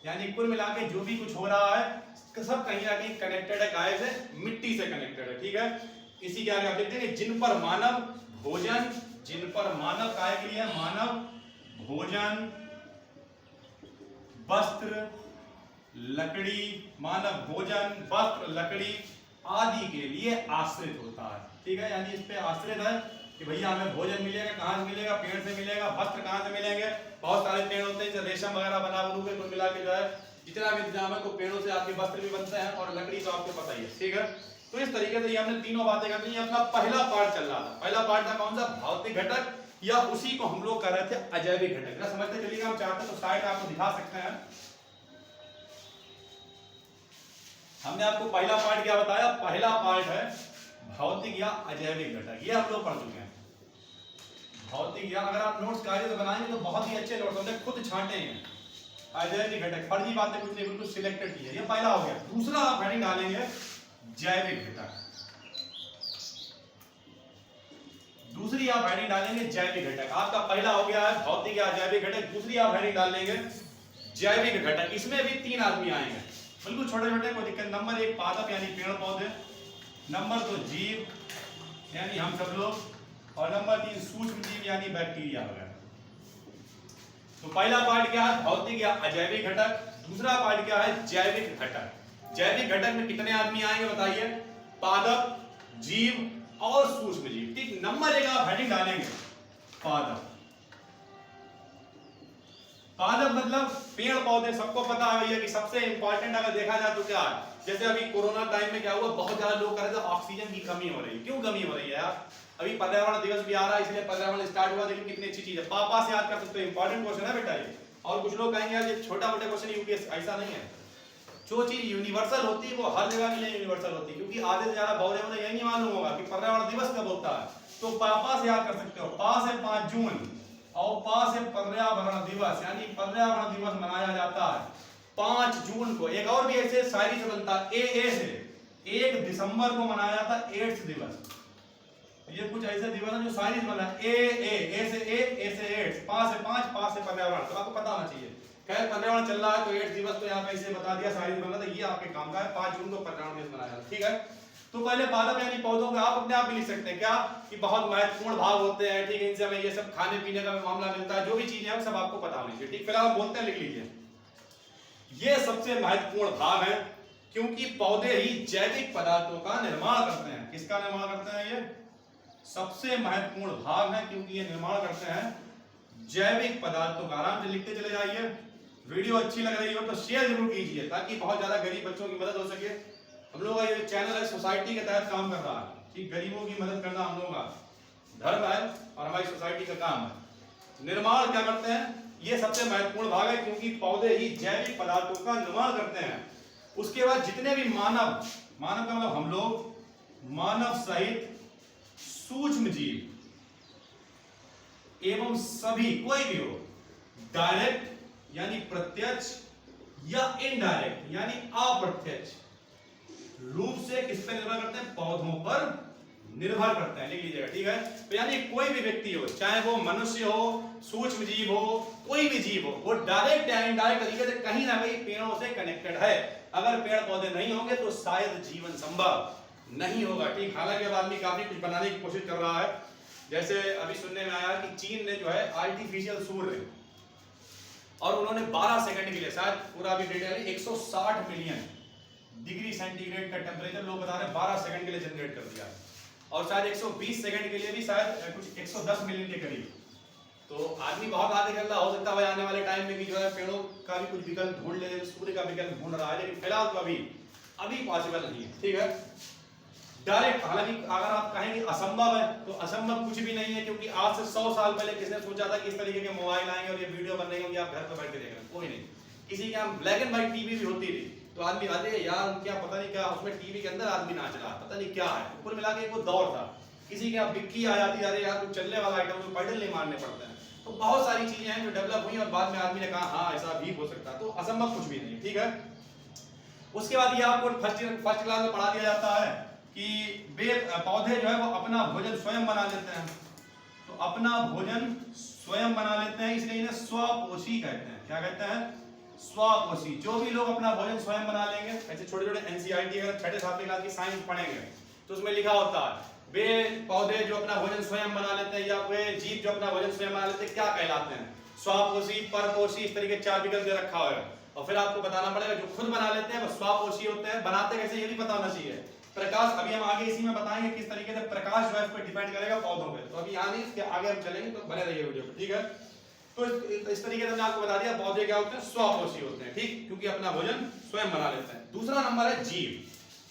यानी कुल मिला के जो भी कुछ हो रहा है सब कहीं ना कहीं कनेक्टेड है, काय से, मिट्टी से कनेक्टेड है, ठीक है। इसी के आगे आप देखते हैं, जिन पर मानव भोजन, जिन पर मानव काय के लिए, मानव भोजन, वस्त्र, लकड़ी, मानव भोजन, वस्त्र, लकड़ी आदि के लिए आश्रित होता है, ठीक है। यानी इस पे आश्रित है कि भैया हमें भोजन मिलेगा, कहाँ से मिलेगा, पेड़ से मिलेगा, वस्त्र कहाँ से मिलेंगे, बहुत सारे पेड़ होते हैं, जैसे रेशम वगैरह बना बनू के कुल मिला के जो है जितना भी इंतजाम है, तो पेड़ों से आपके वस्त्र भी बनते हैं, और लकड़ी तो आपको पता ही है, ठीक है। तो इस तरीके से ये हमने तीनों बातें कर ली। अपना पहला पार्ट चल रहा था, पहला पार्ट था कौन सा, भौतिक घटक, या उसी को हम लोग कर रहे थे अजैविक घटक। ना समझते चलिएगा, हम चाहते तो साइड आपको दिखा सकते हैं। हमने आपको पहला पार्ट क्या बताया, पहला पार्ट है भौतिक या अजैविक घटक, ये हम लोग पढ़ चुके हैं। भौतिक या, अगर आप नोट्स कार्य तो बनाएंगे तो बहुत ही अच्छे नोट्स हमने खुद छांटे हैं। अजैविक घटक, फर्जी बातें कुछ नहीं, बिल्कुल सिलेक्टेड की है, ये पहला हो गया। दूसरा आप हेडिंग डालेंगे जैविक घटक, दूसरी आप हेडिंग डालेंगे जैविक घटक। आपका पहला हो गया है भौतिक या जैविक घटक, दूसरी आप हेडिंग डाल लेंगे जैविक घटक। इसमें भी 3 आदमी आएंगे, बिल्कुल छोटे छोटे, कोई दिक्कत। नंबर 1 पादप यानी पेड़ पौधे, नंबर 2 जीव यानी हम सब लोग, और नंबर 3 सूक्ष्म जीव यानी बैक्टीरिया वगैरह। तो पहला पार्ट क्या है, भौतिक या अजैविक घटक। दूसरा पार्ट क्या है, जैविक घटक। जैविक घटक में कितने आदमी आएंगे बताइए, पादप, जीव और सूक्ष्म जीव, ठीक। नंबर 1 आप हेडिंग डालेंगे पादप। पादप मतलब पेड़ पौधे, सबको पता है भैया कि सबसे इंपॉर्टेंट अगर देखा जाए तो क्या है, जैसे अभी कोरोना टाइम में क्या हुआ, बहुत ज्यादा लोग कह रहे थे ऑक्सीजन की कमी हो रही है। क्यों कमी हो रही है यार, अभी पर्यावरण दिवस भी आ रहा है, इसलिए पर्यावरण स्टार्ट हुआ, देखिए कितनी अच्छी चीज है। पापा से याद कर सकते हो, इंपॉर्टेंट क्वेश्चन है बेटा ये। और कुछ लोग कहेंगे यार ये छोटा मोटा क्वेश्चन यूपीएससी, ऐसा नहीं है। जो चीज यूनिवर्सल होती है वो हर जगह के लिए यूनिवर्सल होती है, क्योंकि आधे से ज्यादा बहुरे में यही नहीं मालूम होगा कि पर्यावरण दिवस कब होता है। तो पापा से याद कर सकते हो, पा से 5 जून और पा से पर्यावरण दिवस, यानी पर्यावरण दिवस मनाया जाता है 5 जून को। एक और भी ऐसे शायरी से बनता है, ए से 1 दिसंबर को मनाया जाता है एड्स दिवस। ये कुछ ऐसे दिवस है जो शायरी से बना, ए से एड्स, पा से 5, पा से पर्यावरण, तो आपको पता होना चाहिए। खैर पर्यावरण चल रहा है तो एड्स दिवस तो यहाँ पे ऐसे बता दिया, शायरी बना था, ये आपके काम का है। 5 जून को पर्यावरण दिवस मनाया जाता है, ठीक है। तो पहले पादप यानी पौधों का आप अपने आप भी लिख सकते हैं क्या कि बहुत महत्वपूर्ण भाग होते हैं, ठीक है, इनसे हमें ये सब खाने पीने का मामला मिलता है, जो भी चीजें हैं सब आपको पता होनी चाहिए, ठीक। फिलहाल बोलते हैं, लिख लीजिए, ये सबसे महत्वपूर्ण भाग है क्योंकि पौधे ही जैविक पदार्थों का निर्माण करते हैं। किसका निर्माण करते हैं? ये सबसे महत्वपूर्ण भाग है क्योंकि ये निर्माण करते हैं जैविक पदार्थों का। आराम से लिखते चले जाइए। वीडियो अच्छी लग रही हो तो शेयर जरूर कीजिए ताकि बहुत ज्यादा गरीब बच्चों की मदद हो सके। हम लोग का ये चैनल है सोसाइटी के तहत काम कर रहा है, ठीक, गरीबों की मदद करना हम लोगों का धर्म है और हमारी सोसाइटी का काम है। निर्माण क्या करते हैं? ये सबसे महत्वपूर्ण भाग है क्योंकि पौधे ही जैविक पदार्थों का निर्माण करते हैं। उसके बाद जितने भी मानव का मतलब हम लोग, मानव सहित सूक्ष्म जीव एवं सभी, कोई भी हो, डायरेक्ट यानी प्रत्यक्ष या इनडायरेक्ट यानी अप्रत्यक्ष रूप से किस पर निर्भर करते हैं? पौधों पर निर्भर करते हैं। लिख लीजिएगा, ठीक है। तो यानी कोई भी व्यक्ति हो, चाहे वो मनुष्य हो, सूक्ष्म जीव हो, कोई भी जीव हो, वो डायरेक्ट या इनडायरेक्ट तरीके से कहीं ना कहीं पेड़ों से कनेक्टेड है। अगर पेड़ पौधे नहीं होंगे तो शायद जीवन संभव नहीं होगा, ठीक। हालांकि अब आदमी काफी कुछ बनाने की कोशिश कर रहा है। जैसे अभी सुनने में आया कि चीन ने जो है आर्टिफिशियल सूर्य, और उन्होंने 12 सेकंड के लिए, शायद पूरा अभी डेटा है, 160 मिलियन डिग्री सेंटीग्रेड का टेम्परेचर लोग बता रहे हैं 12 सेकंड के लिए जनरेट कर दिया, और शायद 120 सेकंड के लिए भी शायद कुछ 110 मिलियन के करीब। तो आदमी बहुत आगे चल रहा, हो सकता है आने वाले टाइम में भी जो है पेड़ों का भी कुछ विकल्प ढूंढ ले, सूर्य का विकल्प ढूंढ रहा है, लेकिन फिलहाल तो अभी पॉसिबल नहीं है, ठीक है। डायरेक्ट, हालांकि अगर आप कहेंगे असंभव है तो असंभव कुछ भी नहीं है, क्योंकि आज से 100 साल पहले किसने सोचा था कि इस तरीके के मोबाइल आएंगे और ये वीडियो बन रही होंगी, आप घर पर बैठ के देख रहे हैं? कोई नहीं। किसी के यहाँ ब्लैक एंड व्हाइट टीवी भी होती थी तो आदमी आते यार क्या पता नहीं क्या उसमें टीवी के अंदर आदमी नाच रहा, पता नहीं क्या है, कुल मिला के वो दौर था। किसी के यहाँ बिक्की आ जाती, अरे यार कुछ चलने वाला आइटम, तो पैडल नहीं मारने पड़ते हैं। तो बहुत सारी चीजें हैं जो डेवलप हुई और बाद में आदमी ने कहा हाँ ऐसा भी हो सकता है, तो असंभव कुछ भी नहीं, ठीक है। उसके बाद ये आपको फर्स्ट क्लास में पढ़ा दिया जाता है कि पौधे जो है वो अपना भोजन स्वयं बना लेते हैं। तो अपना भोजन स्वयं बना लेते हैं, इसलिए इन्हें स्वपोषी कहते हैं। क्या कहते हैं? स्वपोषी। जो भी लोग अपना भोजन स्वयं बना लेंगे, ऐसे छोटे छोटे एनसीईआरटी अगर 6ठी-7वीं क्लास की साइंस पढ़ेंगे तो उसमें लिखा होता है वे पौधे जो अपना भोजन स्वयं बना लेते हैं या वे जीव जो अपना भोजन स्वयं बना लेते हैं क्या कहलाते हैं? स्वपोषी, परपोषी, इस तरीके 4 विकल्प दे रखा होगा। और फिर आपको बताना पड़ेगा जो खुद बना लेते हैं वो स्वपोषी होते हैं। बनाते कैसे ये भी पता होना चाहिए। प्रकाश, अभी हम आगे इसी में बताएंगे किस तरीके से प्रकाश जो है इस पर डिपेंड करेगा पौधों पे। तो अभी यहाँ नहीं, इसके आगे हम चलेंगे, तो बने रहिए वीडियो पे, ठीक है। तो इस तरीके से मैंने आपको बता दिया पौधे क्या होते हैं, स्वपोषी होते हैं, ठीक, क्योंकि अपना भोजन स्वयं बना लेते हैं। दूसरा नंबर है जीव।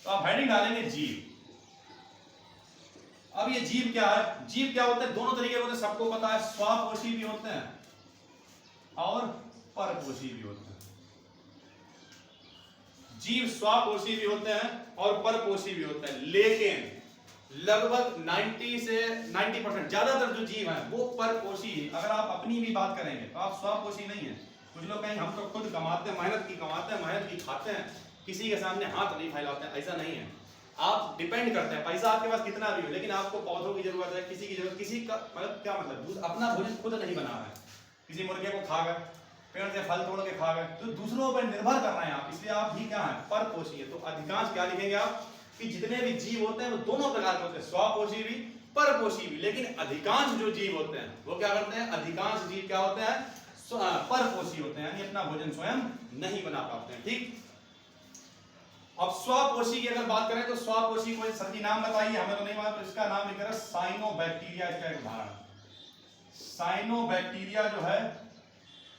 तो आप हेडिंग डालेंगे जीव। अब ये जीव क्या है? जीव क्या होते हैं? दोनों तरीके होते हैं, सबको पता है, स्वपोषी भी होते हैं और परपोषी भी होते हैं। जीव स्वपोषी भी होते हैं और परपोषी भी होते हैं, लेकिन लगभग 90% ज्यादातर जो जीव हैं वो परपोषी है। अगर आप अपनी भी बात करेंगे तो आप स्वपोषी नहीं है। कुछ लोग कहेंगे हम तो खुद कमाते हैं, मेहनत की खाते हैं, किसी के सामने हाथ नहीं फैलाते हैं। ऐसा नहीं है। आप डिपेंड करते हैं, पैसा आपके पास कितना भी हो, लेकिन आपको पौधों की जरूरत है, किसी की जरूरत, किसी का मतलब क्या मतलब अपना भोजन खुद नहीं बना रहा है। किसी मुर्गे को खा गए, पेड़ से फल तोड़ के खा गए, तो दूसरों पर निर्भर कर रहे हैं आप, इसलिए आप भी क्या है? परपोषी है। तो अधिकांश क्या लिखेंगे आप कि जितने भी जीव होते हैं वो दोनों प्रकार के होते हैं, स्वपोषी भी, परपोषी भी। लेकिन अधिकांश जो जीव होते हैं वो क्या करते हैं? अधिकांश जीव क्या होते हैं? परपोषी होते हैं, यानी अपना भोजन स्वयं नहीं बना पाते हैं, ठीक। अब स्वपोषी की अगर बात करें तो स्वपोषी कोई सही नाम बताइए, हमें तो नहीं मालूम, तो इसका नाम लिखा है साइनोबैक्टीरिया। इसका एक उदाहरण, साइनोबैक्टीरिया जो है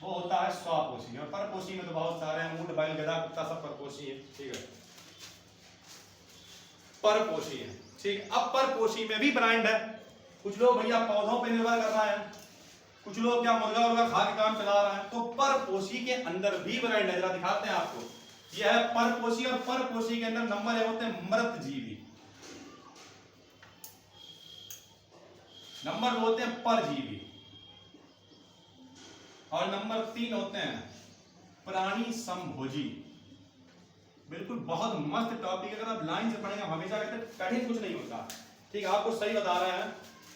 वो होता है स्वपोषी। और परपोषी में तो बहुत सारे हैं, ऊंट, बैल, गधा, कुत्ता सब परपोषी है, ठीक है, परपोषी है, ठीक। अब परपोषी में भी ब्रांड है। कुछ लोग भैया पौधों पे निर्भर कर रहे हैं, कुछ लोग क्या मुर्गा खा के काम चला रहे हैं। तो परपोषी के अंदर भी ब्रांड है, जरा दिखाते हैं आपको। यह है परपोषी, और परपोषी के अंदर नंबर 1 होते हैं मृतजीवी, नंबर 2 होते हैं परजीवी, और नंबर 3 होते हैं प्राणी समभोजी। बिल्कुल बहुत मस्त टॉपिक, अगर आप लाइन से पढ़ेंगे, हमेशा कहते हैं कठिन कुछ नहीं होता, ठीक। आपको सही बता रहे हैं।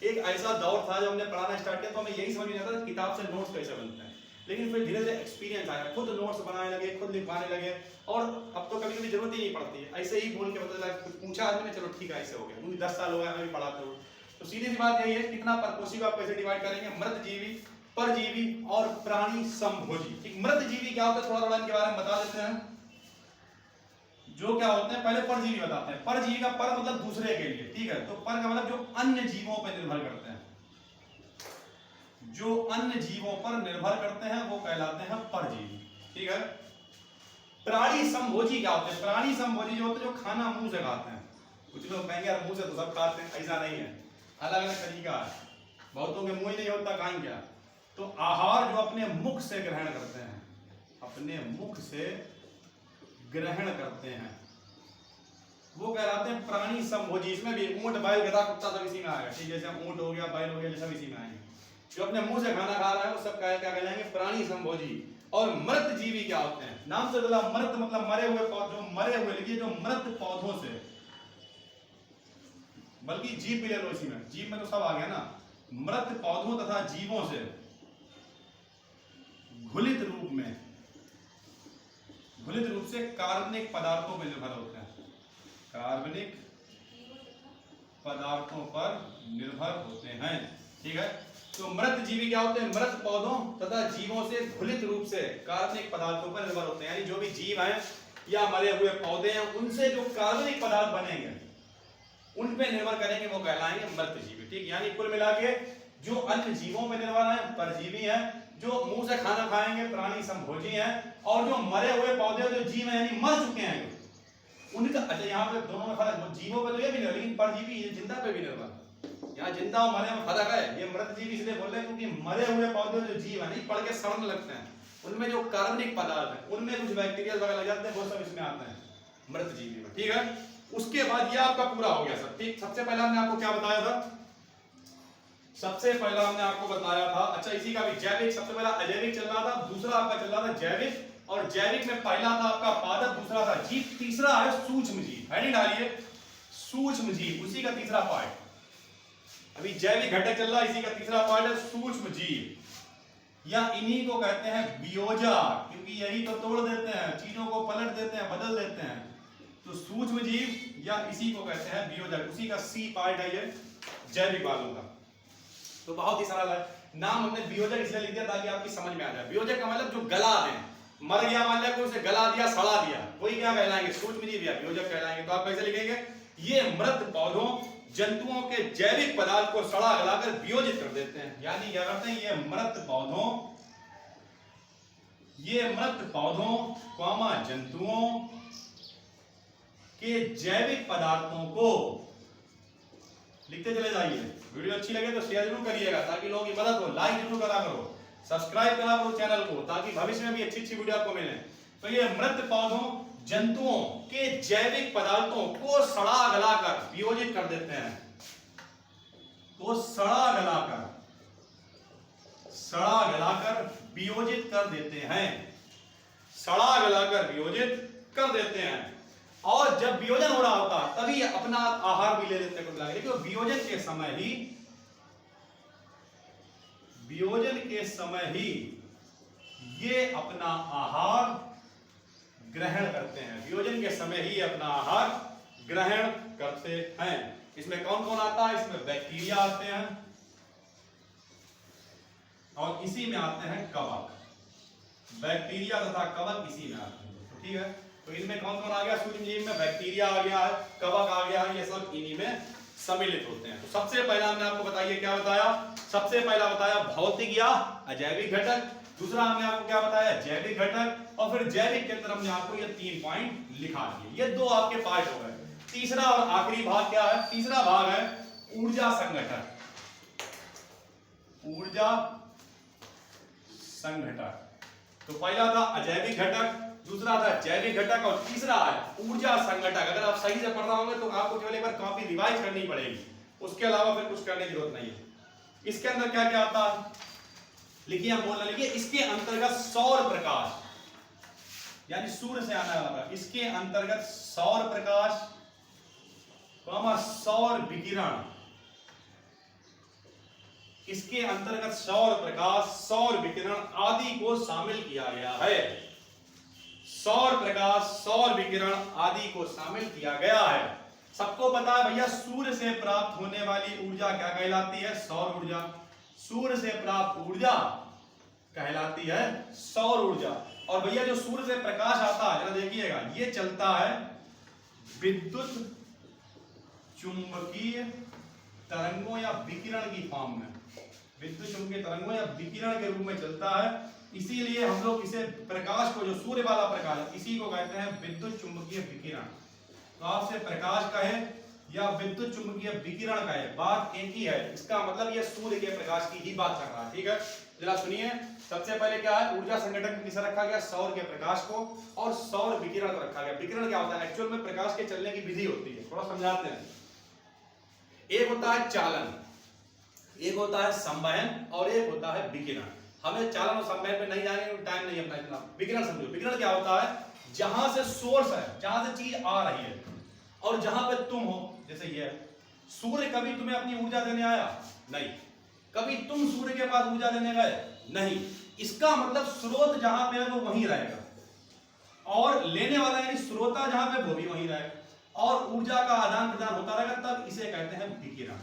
एक ऐसा दौर था जब हमने पढ़ाना स्टार्ट किया तो हमें यही समझ नहीं आता किताब से नोट्स कैसे बनते हैं। लेकिन फिर धीरे धीरे एक्सपीरियंस आया, खुद नोट्स बनाने लगे, खुद लिखवाने लगे, और अब तो कभी कभी जरूरत ही नहीं पड़ती है, ऐसे ही बोल के पता चला, कुछ पूछा आदमी ने, चलो ठीक है ऐसे हो गया, मुझे 10 साल हो गया मैं भी पढ़ाता हूँ। तो सीधी सी बात यही है, कितना परपोषी को आप कैसे डिवाइड करेंगे, मृतजीवी, परजीवी और प्राणी समभोजी। ठीक, मृतजीवी क्या होता है थोड़ा थोड़ा इनके बारे में बता देते हैं। जो क्या होते हैं, पहले परजीवी बताते हैं। परजीवी का पर मतलब दूसरे के लिए, ठीक है, तो पर का मतलब जो अन्य जीवों पर निर्भर करते हैं, जो अन्य जीवों पर निर्भर करते हैं वो कहलाते हैं परजीवी, ठीक है। प्राणी समभोजी क्या होते हैं, प्राणी समभोजी जो होते हैं जो खाना मुंह से खाते हैं। कुछ लोग कहेंगे यार मुंह से तो सब खाते हैं, ऐसा नहीं है, अलग अलग तरीका है, बहुतों के मुंह ही नहीं होता, कहां क्या। तो आहार जो अपने मुख से ग्रहण करते हैं, अपने मुख से ग्रहण करते हैं, वो कहलाते हैं प्राणी समभोजी। इसमें भी ऊंट, बैल, गधा, कुत्ता सब इसी में आएगा, ठीक है, जैसे ऊंट हो गया, बैल हो गया, ये सब इसी में आएंगे। जो अपने मुंह से खाना खा रहा है वो सब क्या कहलाएंगे, प्राणी समभोजी। और मृत जीवी क्या होते हैं, नाम से बोला मृत मतलब मरे हुए, जो मरे हुए, लिखिए जो मृत पौधों से, बल्कि जीव भी ले लो इसी में, जीव में तो सब आ गया ना, मृत पौधों तथा जीवों से घुलित रूप से कार्बनिक पदार्थों पर निर्भर होते हैं, कार्बनिक पदार्थों पर निर्भर होते हैं, ठीक है। तो मृत जीवी क्या होते हैं, मृत पौधों तथा जीवों से घुलित रूप से कार्बनिक पदार्थों पर निर्भर होते हैं, यानी जो भी जीव हैं या मरे हुए पौधे हैं उनसे जो कार्बनिक पदार्थ बनेंगे उन पे निर्भर करेंगे, वो कहलाएंगे मृत जीवी, ठीक। यानी कुल मिला के जो अन्य जीवों में निर्भर हैं परजीवी हैं, जो मुंह से खाना खाएंगे प्राणी समभोजी हैं, और जो मरे हुए पौधे जो जीव हैं यानी मर चुके हैं उनका, अच्छा यहाँ पे दोनों में फर्क, जीवों पे तो ये भी नहीं, लेकिन परजीवी ये जिंदा पे भी निर्भर, यहाँ जिंदा और मरे में फर्क है। ये मृत जीव इसलिए बोल रहे हैं क्योंकि मरे हुए पौधे जो जीव है नहीं पड़ के सड़ने लगते हैं, उनमें जो कार्बनिक पदार्थ है उनमें कुछ बैक्टीरिया वगैरह लग जाते हैं, वो सब इसमें आते हैं मृत जीवी में, ठीक है। उसके बाद ये आपका पूरा हो गया सब, ठीक। सबसे पहले हमने आपको क्या बताया था, सबसे पहला हमने आपको बताया था, अच्छा इसी का भी जैविक, सबसे पहला अजैविक चल रहा था, दूसरा आपका चल रहा था जैविक, और जैविक में पहला था आपका पादप, दूसरा था जीव, तीसरा है सूक्ष्म जीव, है नहीं, डालिए सूक्ष्म जीव, उसी का तीसरा पार्ट। अभी जैविक घटक चल रहा है, इसी का तीसरा पार्ट है सूक्ष्म जीव, या इन्हीं को कहते हैं वियोजक, क्योंकि यही तो तोड़ देते हैं, चीजों को पलट देते हैं, बदल देते हैं। तो सूक्ष्म जीव या इसी को कहते हैं वियोजक, उसी का सी पार्ट है ये जैविक वालों का। तो बहुत ही सरल है, नाम हमने वियोजक इसलिए लिख दिया ताकि आपकी समझ में आ जाए। वियोजक का मतलब जो गला दें, मर गया मान लिया कोई, उसे गला दिया, सड़ा दिया, वही क्या कहलाएंगे, सूक्ष्म जीव या वियोजक कहलाएंगे। तो आप कैसे लिखेंगे, ये मृत पौधों जंतुओं के जैविक पदार्थ को सड़ा गलाकर वियोजित कर देते हैं, यानी क्या करते हैं, ये मृत पौधों कौमा जंतुओं के जैविक पदार्थों को, लिखते चले जाइए। वीडियो अच्छी लगे तो शेयर जरूर करिएगा ताकि लोगों की मदद हो, लाइक जरूर करा करो, सब्सक्राइब करा करो चैनल को, ताकि भविष्य में भी अच्छी अच्छी वीडियो आपको मिले। तो ये मृत पौधों जंतुओं के जैविक पदार्थों को सड़ा गलाकर वियोजित कर देते हैं, तो सड़ा गलाकर वियोजित कर देते हैं, सड़ा गलाकर वियोजित कर देते हैं। और जब वियोजन हो रहा होता तभी अपना आहार भी ले लेते हैं, लेकिन वियोजन के समय ही ये अपना आहार ग्रहण करते हैं, वियोजन के समय ही अपना आहार ग्रहण करते हैं। इसमें कौन कौन आता है, इसमें बैक्टीरिया आते हैं और इसी में आते हैं कवक, बैक्टीरिया तथा कवक इसी में आते हैं, ठीक है। तो इनमें कौन कौन आ गया, सूक्ष्म जीव में बैक्टीरिया आ गया है, कवक आ गया है, ये सब इन्हीं में सम्मिलित होते हैं। तो सबसे पहला हमने आपको बताइए क्या बताया, सबसे पहला बताया भौतिक या अजैविक घटक, दूसरा हमने आपको क्या बताया जैविक घटक, और फिर जैविक के अंदर हमने आपको ये 3 पॉइंट लिखा दिए, ये 2 आपके पार्ट हो गए। तीसरा और आखिरी भाग क्या है, तीसरा भाग है ऊर्जा संघटक, ऊर्जा संघटक। तो पहला था अजैविक घटक, दूसरा था जैविक घटक, और तीसरा है ऊर्जा संघटक। अगर आप सही से पढ़ रहे होंगे तो आपको केवल एक बार कॉपी रिवाइज करनी पड़ेगी, उसके अलावा फिर कुछ करने की जरूरत नहीं है। इसके अंदर क्या क्या आता है, लिखिए, हम बोलना लिखिए, इसके अंतर्गत सौर प्रकाश, यानी सूर्य से आने वाला, इसके अंतर्गत सौर प्रकाश, सौर विकिरण, इसके अंतर्गत सौर प्रकाश, सौर विकिरण आदि को शामिल किया गया है। सौर प्रकाश, सौर विकिरण आदि को शामिल किया गया है। सबको पता है भैया सूर्य से प्राप्त होने वाली ऊर्जा क्या कहलाती है? सौर ऊर्जा। सूर्य से प्राप्त ऊर्जा कहलाती है सौर ऊर्जा। और भैया जो सूर्य से प्रकाश आता है, जरा देखिएगा, ये चलता है विद्युत चुंबकीय तरंगों या विकिरण की फॉर्म में, विद्युत चुंबकीय तरंगों या विकिरण के रूप में चलता है। इसीलिए हम लोग इसे प्रकाश को, जो सूर्य वाला प्रकाश है, इसी को कहते हैं विद्युत चुंबकीय विकिरण। तो आपसे प्रकाश कहे या विद्युत चुंबकीय विकिरण कहे, बात एक ही है। इसका मतलब ये सूर्य के प्रकाश की ही बात कर रहा है। ठीक है, जरा सुनिए। सबसे पहले क्या है, ऊर्जा संगठन किसे रखा गया? सौर के प्रकाश को, और सौर विकिरण को रखा गया। विकिरण क्या होता है? एक्चुअल में प्रकाश के चलने की विधि होती है, थोड़ा समझाते हैं। एक होता है चालन, एक होता है संवहन, और एक होता है विकिरण। हमें चालन और संवहन पे नहीं जाने, टाइम नहीं अपना इतना। विकिरण समझो। विकिरण क्या होता है? जहां से सोर्स है, जहां से चीज आ रही है, और जहां पे तुम हो, जैसे ये सूर्य कभी तुम्हें अपनी ऊर्जा देने आया? नहीं। कभी तुम सूर्य के पास ऊर्जा देने गए? नहीं। इसका मतलब स्रोत जहां पे है वो वहीं रहेगा, और लेने वाला यानी श्रोता जहां पे वो भी वहीं रहेगा, और ऊर्जा का आदान प्रदान होता रहेगा। तब इसे कहते हैं विकिरण।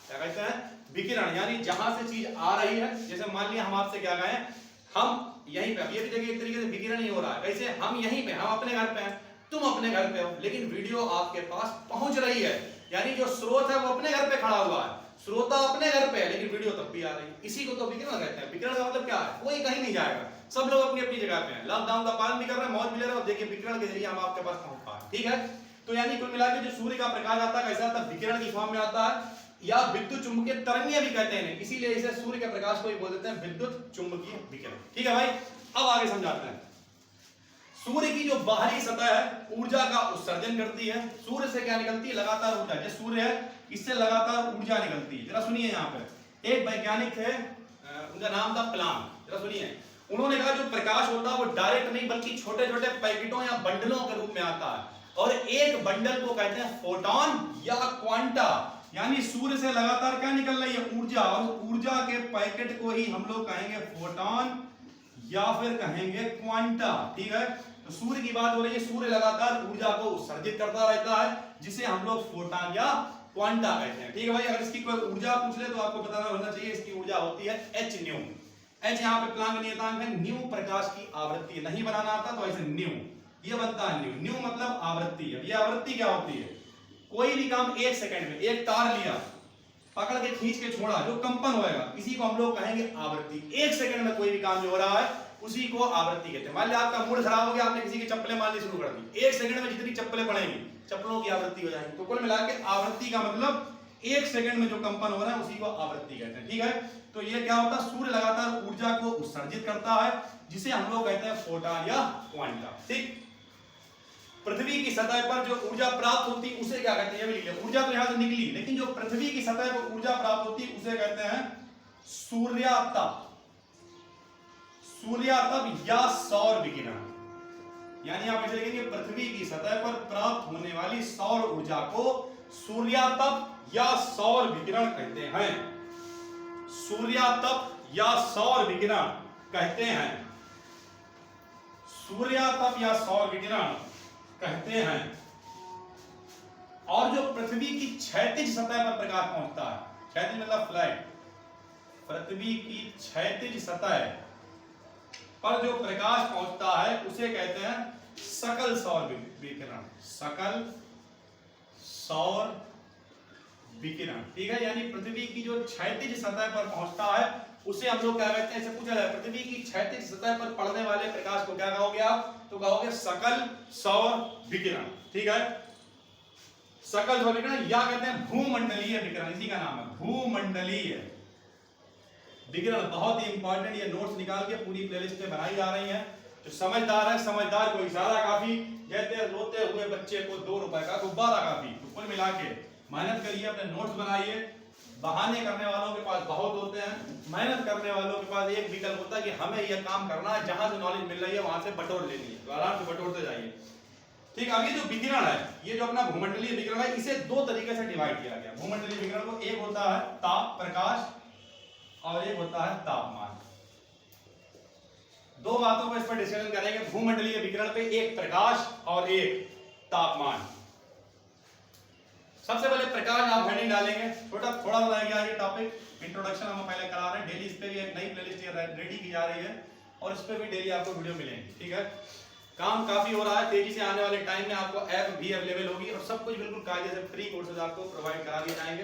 क्या कहते हैं? विकिरण। यानी जहां से चीज आ रही है, जैसे मान लिया हम आपसे क्या कहें, हम यहीं पे, ये भी देखिए एक तरीके से विकिरण ही हो रहा है। कैसे? हम यहीं पे, हम अपने घर पे हैं, तुम अपने घर पे हो, लेकिन वीडियो आपके पास पहुंच रही है। यानी जो स्रोत है वो अपने घर पे खड़ा हुआ है, श्रोता अपने घर पे है, लेकिन वीडियो तब भी आ रही है। इसी को तो विकिरण कहते हैं। विकिरण का मतलब क्या है? कोई कहीं नहीं जाएगा, सब लोग अपनी अपनी जगह पे हैं, लॉकडाउन का पालन भी कर रहे हैं, मौज भी ले रहे हैं, और देखिए विकिरण के जरिए हम आपके पास पहुंच पा रहे हैं। ठीक है, तो यानी कुल मिलाकर जो सूर्य का प्रकाश आता है, कैसा आता है? विकिरण की फॉर्म में आता है, या विद्युत चुंबकीय तरंगें भी कहते हैं, इसीलिए इसे सूर्य के प्रकाश को ही बोल देते हैं विद्युत चुंबकीय विकिरण। ठीक है भाई, अब आगे समझाते हैं। सूर्य की जो बाहरी सतह है ऊर्जा का उत्सर्जन करती है। सूर्य से क्या निकलती है? लगातार ऊर्जा। जैसे सूर्य है, इससे लगातार ऊर्जा निकलती है। जरा सुनिए, यहाँ पे एक वैज्ञानिक थे, उनका नाम था प्लांक। जरा सुनिए, उन्होंने कहा जो प्रकाश होता है वो डायरेक्ट नहीं बल्कि छोटे छोटे पैकेटों या बंडलों के रूप में आता है, और एक बंडल को कहते हैं फोटॉन या क्वांटा। यानी सूर्य से लगातार क्या निकल रही है? ऊर्जा, और ऊर्जा के पैकेट को ही हम लोग कहेंगे फोटॉन या फिर कहेंगे क्वांटा। ठीक है, तो सूर्य की बात हो रही है। सूर्य लगातार ऊर्जा को उत्सर्जित करता रहता है, जिसे हम लोग फोटॉन या क्वांटा कहते हैं। ठीक है भाई, अगर इसकी कोई ऊर्जा पूछ ले तो आपको पता होना चाहिए, इसकी ऊर्जा होती है एच न्यू। एच यहाँ पे प्लांक नियतांक है, न्यू प्रकाश की आवृत्ति। नहीं बनाना आता तो ऐसे न्यू, ये बनता है न्यू। न्यू मतलब आवृत्ति है। ये आवृत्ति क्या होती है? कोई भी काम एक सेकंड में, एक तार लिया, पकड़ के खींच के छोड़ा, जो कंपन होएगा, इसी को हम लोग कहेंगे आवृत्ति। एक सेकंड में कोई भी काम जो हो रहा है उसी को आवृत्ति कहते हैं। मान लिया आपका मूड खराब हो गया, आपने किसी की चप्पलें मारनी शुरू कर दी, एक सेकंड में जितनी चप्पलें पड़ेंगी, चप्पलों की आवृत्ति हो जाएगी। तो कुल मिला के आवृत्ति का मतलब एक सेकंड में जो कंपन हो रहा है उसी को आवृत्ति कहते हैं। ठीक है, तो ये क्या होता है? सूर्य लगातार ऊर्जा को उत्सर्जित करता है, जिसे हम लोग कहते हैं फोटॉन या क्वांटा। ठीक, पृथ्वी की सतह पर जो ऊर्जा प्राप्त होती है उसे क्या कहते हैं? ये भी लिख लिया। ऊर्जा तो यहां से निकली, लेकिन जो पृथ्वी की सतह पर ऊर्जा प्राप्त होती है उसे कहते हैं सूर्यातप। सूर्यातप या सौर विकिरण। यानी आप ऐसे लिखेंगे, पृथ्वी की सतह पर प्राप्त होने वाली सौर ऊर्जा को सूर्यातप या सौर विकिरण कहते हैं। सूर्यातप या सौर विकिरण कहते हैं। सूर्यातप या सौर विकिरण कहते हैं। और जो पृथ्वी की क्षैतिज सतह पर प्रकाश पहुंचता है, क्षैतिज मतलब फ्लैट, पृथ्वी की क्षैतिज सतह पर जो प्रकाश पहुंचता है उसे कहते हैं सकल सौर विकिरण। सकल सौर विकिरण। ठीक है, यानी पृथ्वी की जो क्षैतिज सतह पर पहुंचता है उसे हम लोग क्या कहते हैं? ऐसे पूछा जाए, पृथ्वी की क्षैतिज सतह पर पड़ने वाले प्रकाश को क्या कहोगे आप? तो कहोगे सकल सौर विकिरण। ठीक है, सकल सौर विकिरण या कहते हैं भूमंडलीय विकिरण, इसी का नाम है भूमंडलीय विकिरण। बहुत ही इंपॉर्टेंट, ये नोट्स निकाल के पूरी प्लेलिस्ट में बनाई जा रही है। जो समझदार है, समझदार को इशारा काफी, कहते रोते हुए बच्चे को 2 रुपए का गुब्बारा काफी। तो कुल मिला के मेहनत करिए, अपने नोट्स बनाइए। बहाने करने वालों के पास बहुत होते हैं, मेहनत करने वालों के पास एक विकल्प होता है कि हमें यह काम करना है, जहां से नॉलेज मिल रही है वहां से बटोर लेनी है, तो आराम से बटोरते जाइए। ठीक, अब ये जो विकिरण है, ये जो अपना भूमंडलीय विकिरण है, इसे 2 तरीके से डिवाइड किया गया। भूमंडलीय विकिरण को एक होता है ताप प्रकाश, और एक होता है तापमान। दो बातों को इस पर डिस्कशन करेंगे, भूमंडलीय विकिरण पे, एक प्रकाश और एक तापमान। सबसे पहले प्रकाश आप हेडिंग डालेंगे, थोड़ा बताएंगे आगे टॉपिक, इंट्रोडक्शन हम पहले करा रहे हैं। डेली इस पे भी एक नई प्लेलिस्ट रेडी की जा रही है और इस पे भी डेली आपको वीडियो मिलेंगी, ठीक है। काम काफी हो रहा है, तेजी से आने वाले टाइम में आपको ऐप भी अवेलेबल होगी और सब कुछ बिल्कुल कायदे से फ्री कोर्सेज आपको प्रोवाइड करा दिए जाएंगे।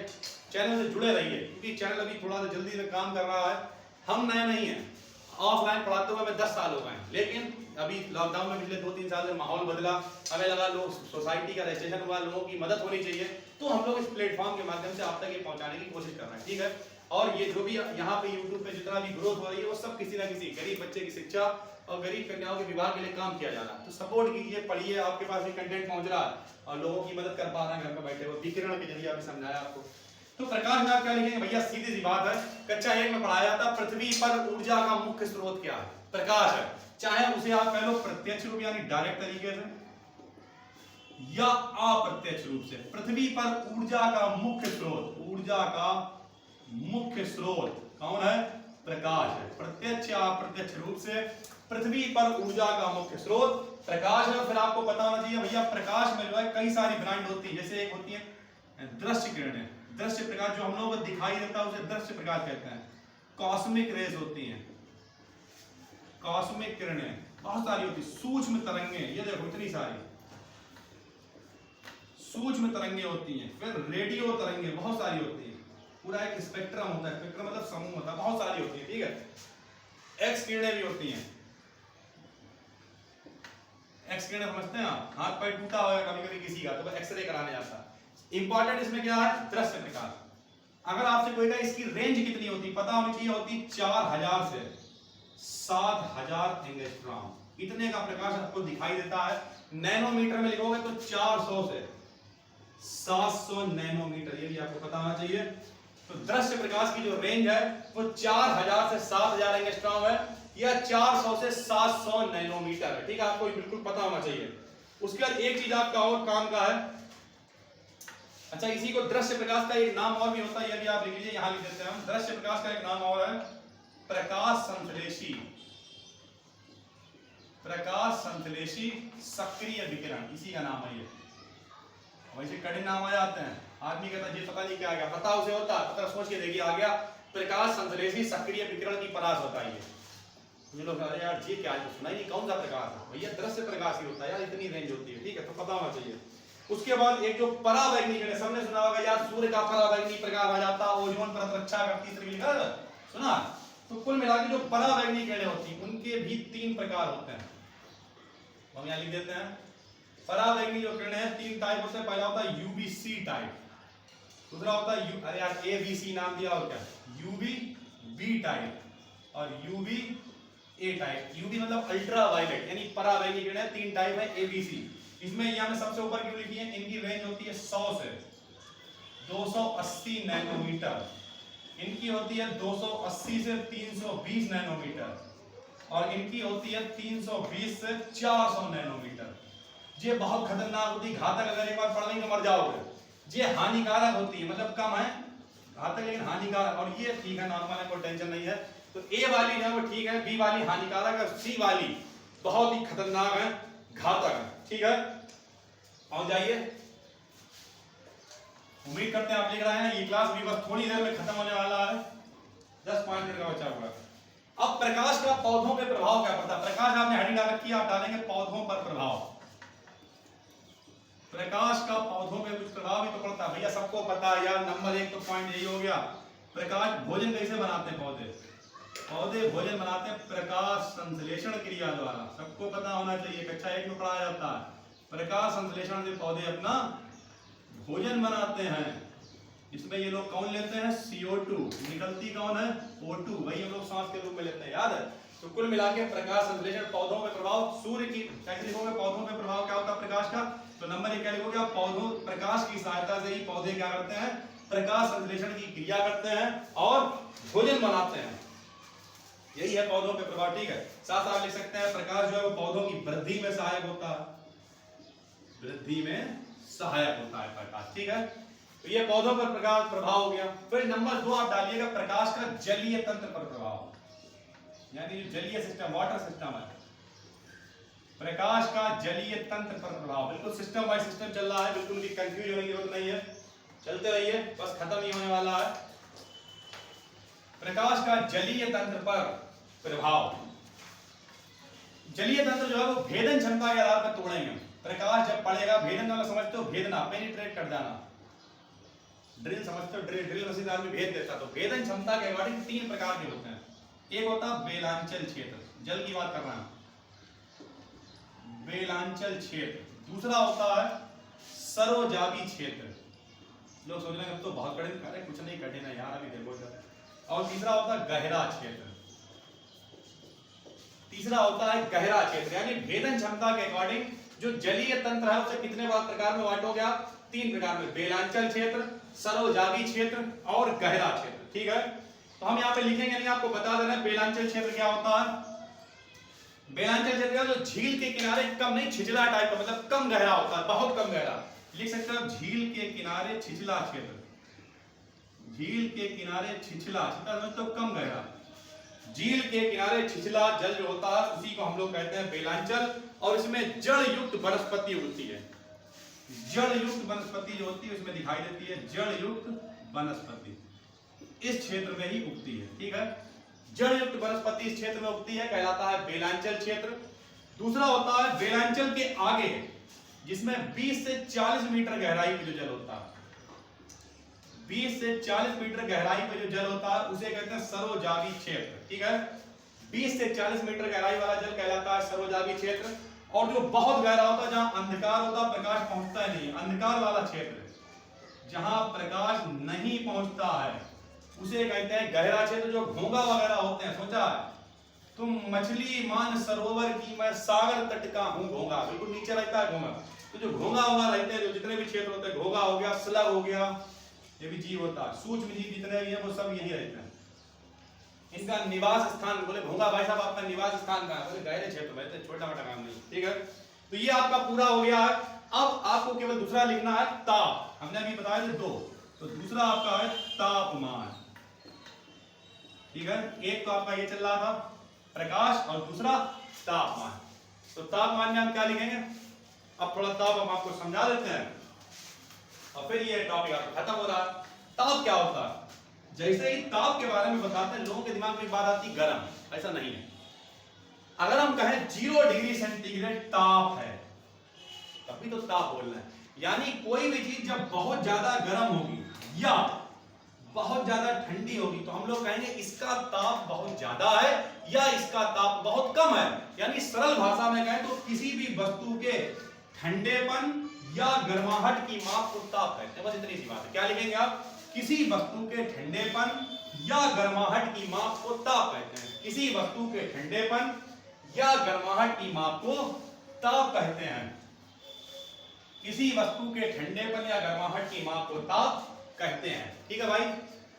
चैनल से जुड़े रहिए क्योंकि चैनल अभी थोड़ा सा जल्दी से काम कर रहा है। हम नए नहीं है, ऑफलाइन पढ़ाते हुए हमें 10 साल हो गए हैं, लेकिन अभी लॉकडाउन में पिछले 2-3 साल से माहौल बदला, हमें लगा लोग सोसाइटी का रजिस्ट्रेशन हुआ, लोगों की मदद होनी चाहिए, तो हम लोग इस प्लेटफॉर्म के माध्यम से आप तक ये पहुंचाने की कोशिश कर रहे हैं, ठीक है। और ये जो भी यहाँ पे यूट्यूब पे जितना भी ग्रोथ हो रही है वो सब किसी ना किसी गरीब बच्चे की शिक्षा और गरीब कन्याओं के विवाह के लिए काम किया जा रहा है। तो सपोर्ट कीजिए, पढ़िए, आपके पास भी कंटेंट पहुंच रहा है और लोगों की मदद कर पा रहे हैं घर में बैठे हुए, विकिरण के जरिए अभी समझाया आपको। तो प्रकाश में आप क्या लिखेंगे भैया, सीधी सी बात है, कक्षा 1 में पढ़ाया जाता, पृथ्वी पर ऊर्जा का मुख्य स्रोत क्या है, प्रकाश है। चाहे उसे आप कह लो प्रत्यक्ष रूप यानी डायरेक्ट तरीके से या अप्रत्यक्ष रूप से, पृथ्वी पर ऊर्जा का मुख्य स्रोत, ऊर्जा का मुख्य स्रोत कौन है, प्रकाश है। प्रत्यक्ष या अप्रत्यक्ष रूप से पृथ्वी पर ऊर्जा का मुख्य स्रोत प्रकाश है। फिर आपको पता होना चाहिए भैया, प्रकाश में जो है कई सारी ब्रांड होती है, जैसे एक होती है दृश्य किरणें, दृश्य प्रकाश जो हम लोगों को दिखाई देता है उसे दृश्य प्रकाश कहते हैं। कॉस्मिक रेज होती हैं, कॉस्मिक किरणें बहुत सारी होती, सूक्ष्म तरंगे, ये देखो इतनी सारी सूक्ष्म तरंगे होती हैं। फिर रेडियो तरंगे बहुत सारी होती है, पूरा एक स्पेक्ट्रम होता है, स्पेक्ट्रम मतलब समूह होता है, बहुत सारी होती है, ठीक है। एक्स किरणें भी होती हैं, एक्स किरणें समझते हैं आप, हाथ पैर टूटा होगा कभी कभी किसी का तो एक्सरे कराने जाता है। इंपॉर्टेंट इसमें क्या है, दृश्य प्रकाश। अगर आपसे कोई कहे इसकी रेंज कितनी होती, पता होनी चाहिए, होती 4000 से 7000 एंगस्ट्रॉम, इतने का प्रकाश आपको दिखाई देता है। नैनोमीटर में लिखोगे तो 400 से 700 नैनोमीटर, ये भी आपको पता होना चाहिए। तो दृश्य प्रकाश की जो रेंज है वो 4000 से 7000 एंगस्ट्रॉम है या 400 से 700 नैनोमीटर है, ठीक है, आपको बिल्कुल पता होना चाहिए। उसके बाद एक चीज आपका और काम का है, अच्छा इसी को दृश्य प्रकाश का एक नाम और भी होता है, ये भी आप लिख लीजिए, यहां लिख देते हैं हम। दृश्य प्रकाश का एक नाम और है प्रकाश संश्लेषी, प्रकाश संश्लेषी सक्रिय विकिरण, इसी का नाम है ये। वैसे कठिन नाम आ जाते हैं, आदमी कहता है ये पता नहीं क्या आ गया, पता उसे होता है, पता सोच के देखिए आ गया, प्रकाश संश्लेषी सक्रिय विकिरण की परास होता है ये। मुझे लोग अरे यार ये क्या है, सुना ही नहीं, कौन सा प्रकाश है भैया, दृश्य प्रकाश ही होता है यार, इतनी रेंज होती है, ठीक है, तो पता होना चाहिए। उसके बाद एक जो परावैंगनी किरण, सबने सुना होगा यार, सूर्य का परावैंगनी प्रकाश आ जाता, ओजोन परत रक्षा करती, सुना। तो कुल मिलाकर जो परावैंगनी किरणें होती हैं उनके भी 3 प्रकार होते हैं, हम यहाँ लिख देते हैं। परावैंगनी जो किरणें हैं 3 टाइप होते हैं, पहला होता है यूवीसी टाइप, दूसरा होता है अरे यार एबीसी नाम दिया और क्या, यूवी बी टाइप और यूवी ए टाइप। यूवी मतलब अल्ट्रा वायलेट, यानी परावैंगनी किरणें 3 टाइप है एबीसी। इसमें यहाँ में सबसे ऊपर क्यों लिखी है, इनकी रेंज होती है 100 से 280 नैनोमीटर, इनकी होती है 280 से 320 नैनोमीटर और इनकी होती है 320 से 400 नैनोमीटर। ये बहुत खतरनाक होती है, घातक, अगर एक बार पढ़ लेंगे तो मर जाओगे। ये हानिकारक होती है, मतलब कम है, घातक लेकिन हानिकारक, और ये ठीक है, नॉर्मल है, कोई टेंशन नहीं है। तो ए वाली है वो ठीक है, बी वाली हानिकारक है, सी वाली बहुत ही खतरनाक है, घातक है, ठीक है। और जाइए, उम्मीद करते हैं आप लिख रहे हैं, ये क्लास भी बस थोड़ी देर में खत्म होने वाला है, 10-5 मिनट का बचा हुआ है। अब प्रकाश का पौधों पे प्रभाव क्या पड़ता है, प्रकाश आपने हेडिंग डाल रखी है, आप डालेंगे पौधों पर प्रभाव। प्रकाश का पौधों पे कुछ प्रभाव ही तो पड़ता है भैया, सबको पता है यार, नंबर 1 तो पॉइंट यही हो गया। प्रकाश भोजन कैसे बनाते हैं, पौधे भोजन बनाते हैं प्रकाश संश्लेषण क्रिया द्वारा, सबको पता होना चाहिए, कक्षा 1 में पढ़ाया जाता है। प्रकाश संश्लेषण से पौधे अपना भोजन बनाते हैं। इसमें ये लोग कौन लेते हैं, CO2, निकलती कौन है, O2, वही हम लोग सांस के रूप में लेते हैं, याद है। तो कुल मिला के प्रकाश संश्लेषण, पौधों पे प्रभाव, सूर्य की कैसे लिखोगे, पौधों पे प्रभाव क्या होता है प्रकाश का, तो नंबर 1 क्या लिखोगे आप, पौधों, प्रकाश की सहायता से ही पौधे क्या करते हैं, प्रकाश संश्लेषण की क्रिया करते हैं और भोजन बनाते हैं, यही है पौधों पे प्रभाव, ठीक है। साथ साथ लिख सकते हैं प्रकाश जो है वो पौधों की वृद्धि में सहायक होता है, वृद्धि में सहायक होता है प्रकाश, ठीक है। तो ये पौधों पर प्रकाश प्रभाव हो गया। फिर नंबर 2 आप डालिएगा प्रकाश का जलीय तंत्र पर प्रभाव, यानी जो जलीय सिस्टम वाटर सिस्टम है, प्रकाश का जलीय तंत्र पर प्रभाव। बिल्कुल सिस्टम बाय सिस्टम चल रहा है, बिल्कुल भी कंफ्यूज होने की जरूरत नहीं है, चलते रहिए, बस खत्म ही होने वाला है। प्रकाश का जलीय तंत्र पर प्रभाव, जलीय तंत्र जो है वो भेदन क्षमता के आधार पर तोड़ेंगे। प्रकाश जब पड़ेगा, भेदन वाला समझते हो, भेदना, पेनिट्रेट कर जाना, ड्रिल समझते हो, ड्रिल मशीन आदमी भेद देता। तो भेदन क्षमता के अकॉर्डिंग 3 प्रकार के होते हैं। एक होता है बेलांचल क्षेत्र, जल की बात कर रहा हूं, बेलांचल क्षेत्र। दूसरा होता है सरोजाबी क्षेत्र, लोग सोच रहे हैं अब तो बहुत कठिन, अरे कुछ नहीं कठिन है यार, अभी देखो जरा। और तीसरा होता है गहरा क्षेत्र, तीसरा होता है गहरा क्षेत्र, यानी भेदन क्षमता के अकॉर्डिंग जो जलीय तंत्र है उसे कितने प्रकार में बांट हो गया, 3 प्रकार में, बेलांचल क्षेत्र, सरोजाबी क्षेत्र और गहरा क्षेत्र। ठीक है, तो हम यहाँ पे लिखेंगे नहीं, आपको बता देना है बेलांचल क्षेत्र क्या होता है। बेलांचल क्षेत्र का जो झील के किनारे कम नहीं, छिछला टाइप का, मतलब कम गहरा होता है, बहुत कम गहरा। लिख सकते हो झील के किनारे छिछला क्षेत्र, झील के किनारे छिछला, तो कम गहरा, झील के किनारे छिछला जल जो होता है उसी को हम लोग कहते हैं बेलांचल। और इसमें जड़ युक्त वनस्पति उगती है, जड़ युक्त वनस्पति जो होती है उसमें दिखाई देती है, जड़ युक्त वनस्पति इस क्षेत्र में ही उगती है। ठीक है, जड़ युक्त वनस्पति इस क्षेत्र में उगती है, कहलाता है बेलांचल क्षेत्र। दूसरा होता है बेलांचल के आगे, जिसमें 20 से 40 मीटर गहराई पे जो जल होता है, 20 से 40 मीटर गहराई पे जो जल होता है उसे कहते हैं सरोजाबी क्षेत्र। ठीक है, 20 से 40 मीटर गहराई वाला जल कहलाता है सरोजाबी क्षेत्र। और जो बहुत गहरा होता है, जहां अंधकार होता है, प्रकाश पहुंचता ही नहीं, अंधकार वाला क्षेत्र जहां प्रकाश नहीं पहुंचता है उसे कहते हैं गहरा क्षेत्र। जो घोंगा वगैरह होते हैं, सोचा है तुम मछली मान सरोवर की, मैं सागर तट का हूं घोंगा, बिल्कुल नीचे रहता है घोंगा। तो जो घोंगा वोंगा रहते हैं, जो जितने भी क्षेत्र होते हैं, घोंगा हो गया, स्लग हो गया, ये भी जीव होता है, सूक्ष्म जीव जितने भी हैं वो सब यही रहते हैं। इनका निवास स्थान, बोले घोंगा भाई साहब आपका निवास स्थान कहां है, बोले गहरे क्षेत्र में, छोटा मोटा काम नहीं। ठीक है, तो ये आपका पूरा हो गया है। अब आपको केवल दूसरा लिखना है ताप, हमने अभी बताया थे 2, तो दूसरा आपका है तापमान। ठीक है, एक तो आपका ये चल रहा था प्रकाश और दूसरा तापमान। तो तापमान में हम क्या लिखेंगे, अब थोड़ा ताप हम आपको समझा देते हैं और फिर ये टॉपिक आपका खत्म हो रहा है। ताप क्या होता है, जैसे ही ताप के बारे में बताते हैं लोगों के दिमाग में एक बात आती है गर्म, ऐसा नहीं है। अगर हम कहें 0 डिग्री सेंटीग्रेड ताप है, तभी तो ताप बोलना है। यानी कोई भी चीज जब बहुत ज्यादा गर्म होगी या बहुत ज्यादा ठंडी होगी तो हम लोग कहेंगे इसका ताप बहुत ज्यादा है या इसका ताप बहुत कम है। यानी सरल भाषा में कहें तो किसी भी वस्तु के ठंडेपन या गर्माहट की माप को ताप कहते हैं, बस इतनी सी बात है। क्या लिखेंगे आप, किसी वस्तु के ठंडेपन या गर्माहट की माप को ताप कहते हैं, किसी वस्तु के ठंडेपन या गर्माहट की माप को ताप कहते हैं, किसी वस्तु के ठंडेपन या गर्माहट की माप को ताप कहते हैं। ठीक है भाई,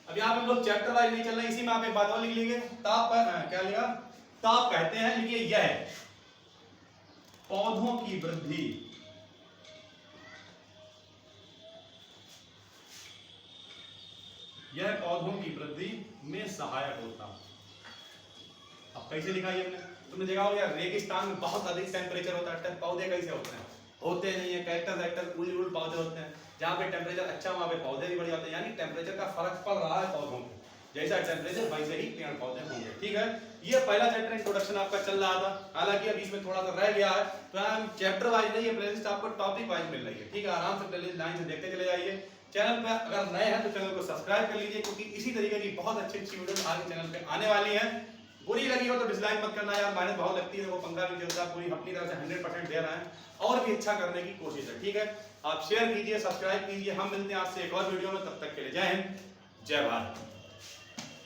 अब यहाँ पे हम लोग चैप्टर वाइज नहीं चल रहे, इसी में आप एक बात और लिख लीजिए, ताप पर क्या लिखा, ताप कहते हैं, लिखिए यह पौधों की वृद्धि, यह पौधों की वृद्धि में सहायक होता। अब कैसे लिखा ये तुमने देखा होगा रेगिस्तान में बहुत अधिक टेम्परेचर होता है, पौधे कैसे होते हैं, होते नहीं है, कैक्टस उल पौधे होते हैं। जहाँ पे टेम्परेचर अच्छा वहाँ पे पौधे भी बढ़िया होते हैं, यानी टेम्परेचर का फर्क पड़ रहा है पौधों पे, जैसा टेम्परेचर वैसे ही पेड़ पौधे होंगे। ठीक है, ये पहला चैप्टर इंट्रोडक्शन आपका चल रहा था, हालांकि अभी इसमें थोड़ा सा रह गया है, तो हम चैप्टर वाइज नहीं, ये प्लेलिस्ट आपको टॉपिक वाइज मिल रही है। ठीक है, आराम से प्लेलिस्ट लाइन से देखते चले जाइए। चैनल पे अगर नए हैं तो चैनल को सब्सक्राइब कर लीजिए, क्योंकि इसी तरीके की बहुत अच्छी अच्छी वीडियो आगे चैनल पे आने वाली है। बुरी लगी हो तो डिसलाइक मत करना यार, मेहनत बहुत लगती है, वो पंखा भी चलता है, पूरी अपनी तरफ से 100% दे रहे हैं और भी अच्छा करने की कोशिश है। ठीक है, आप शेयर कीजिए, सब्सक्राइब कीजिए, हम मिलते हैं आपसे एक और वीडियो में, तब तक के लिए जय हिंद, जय भारत।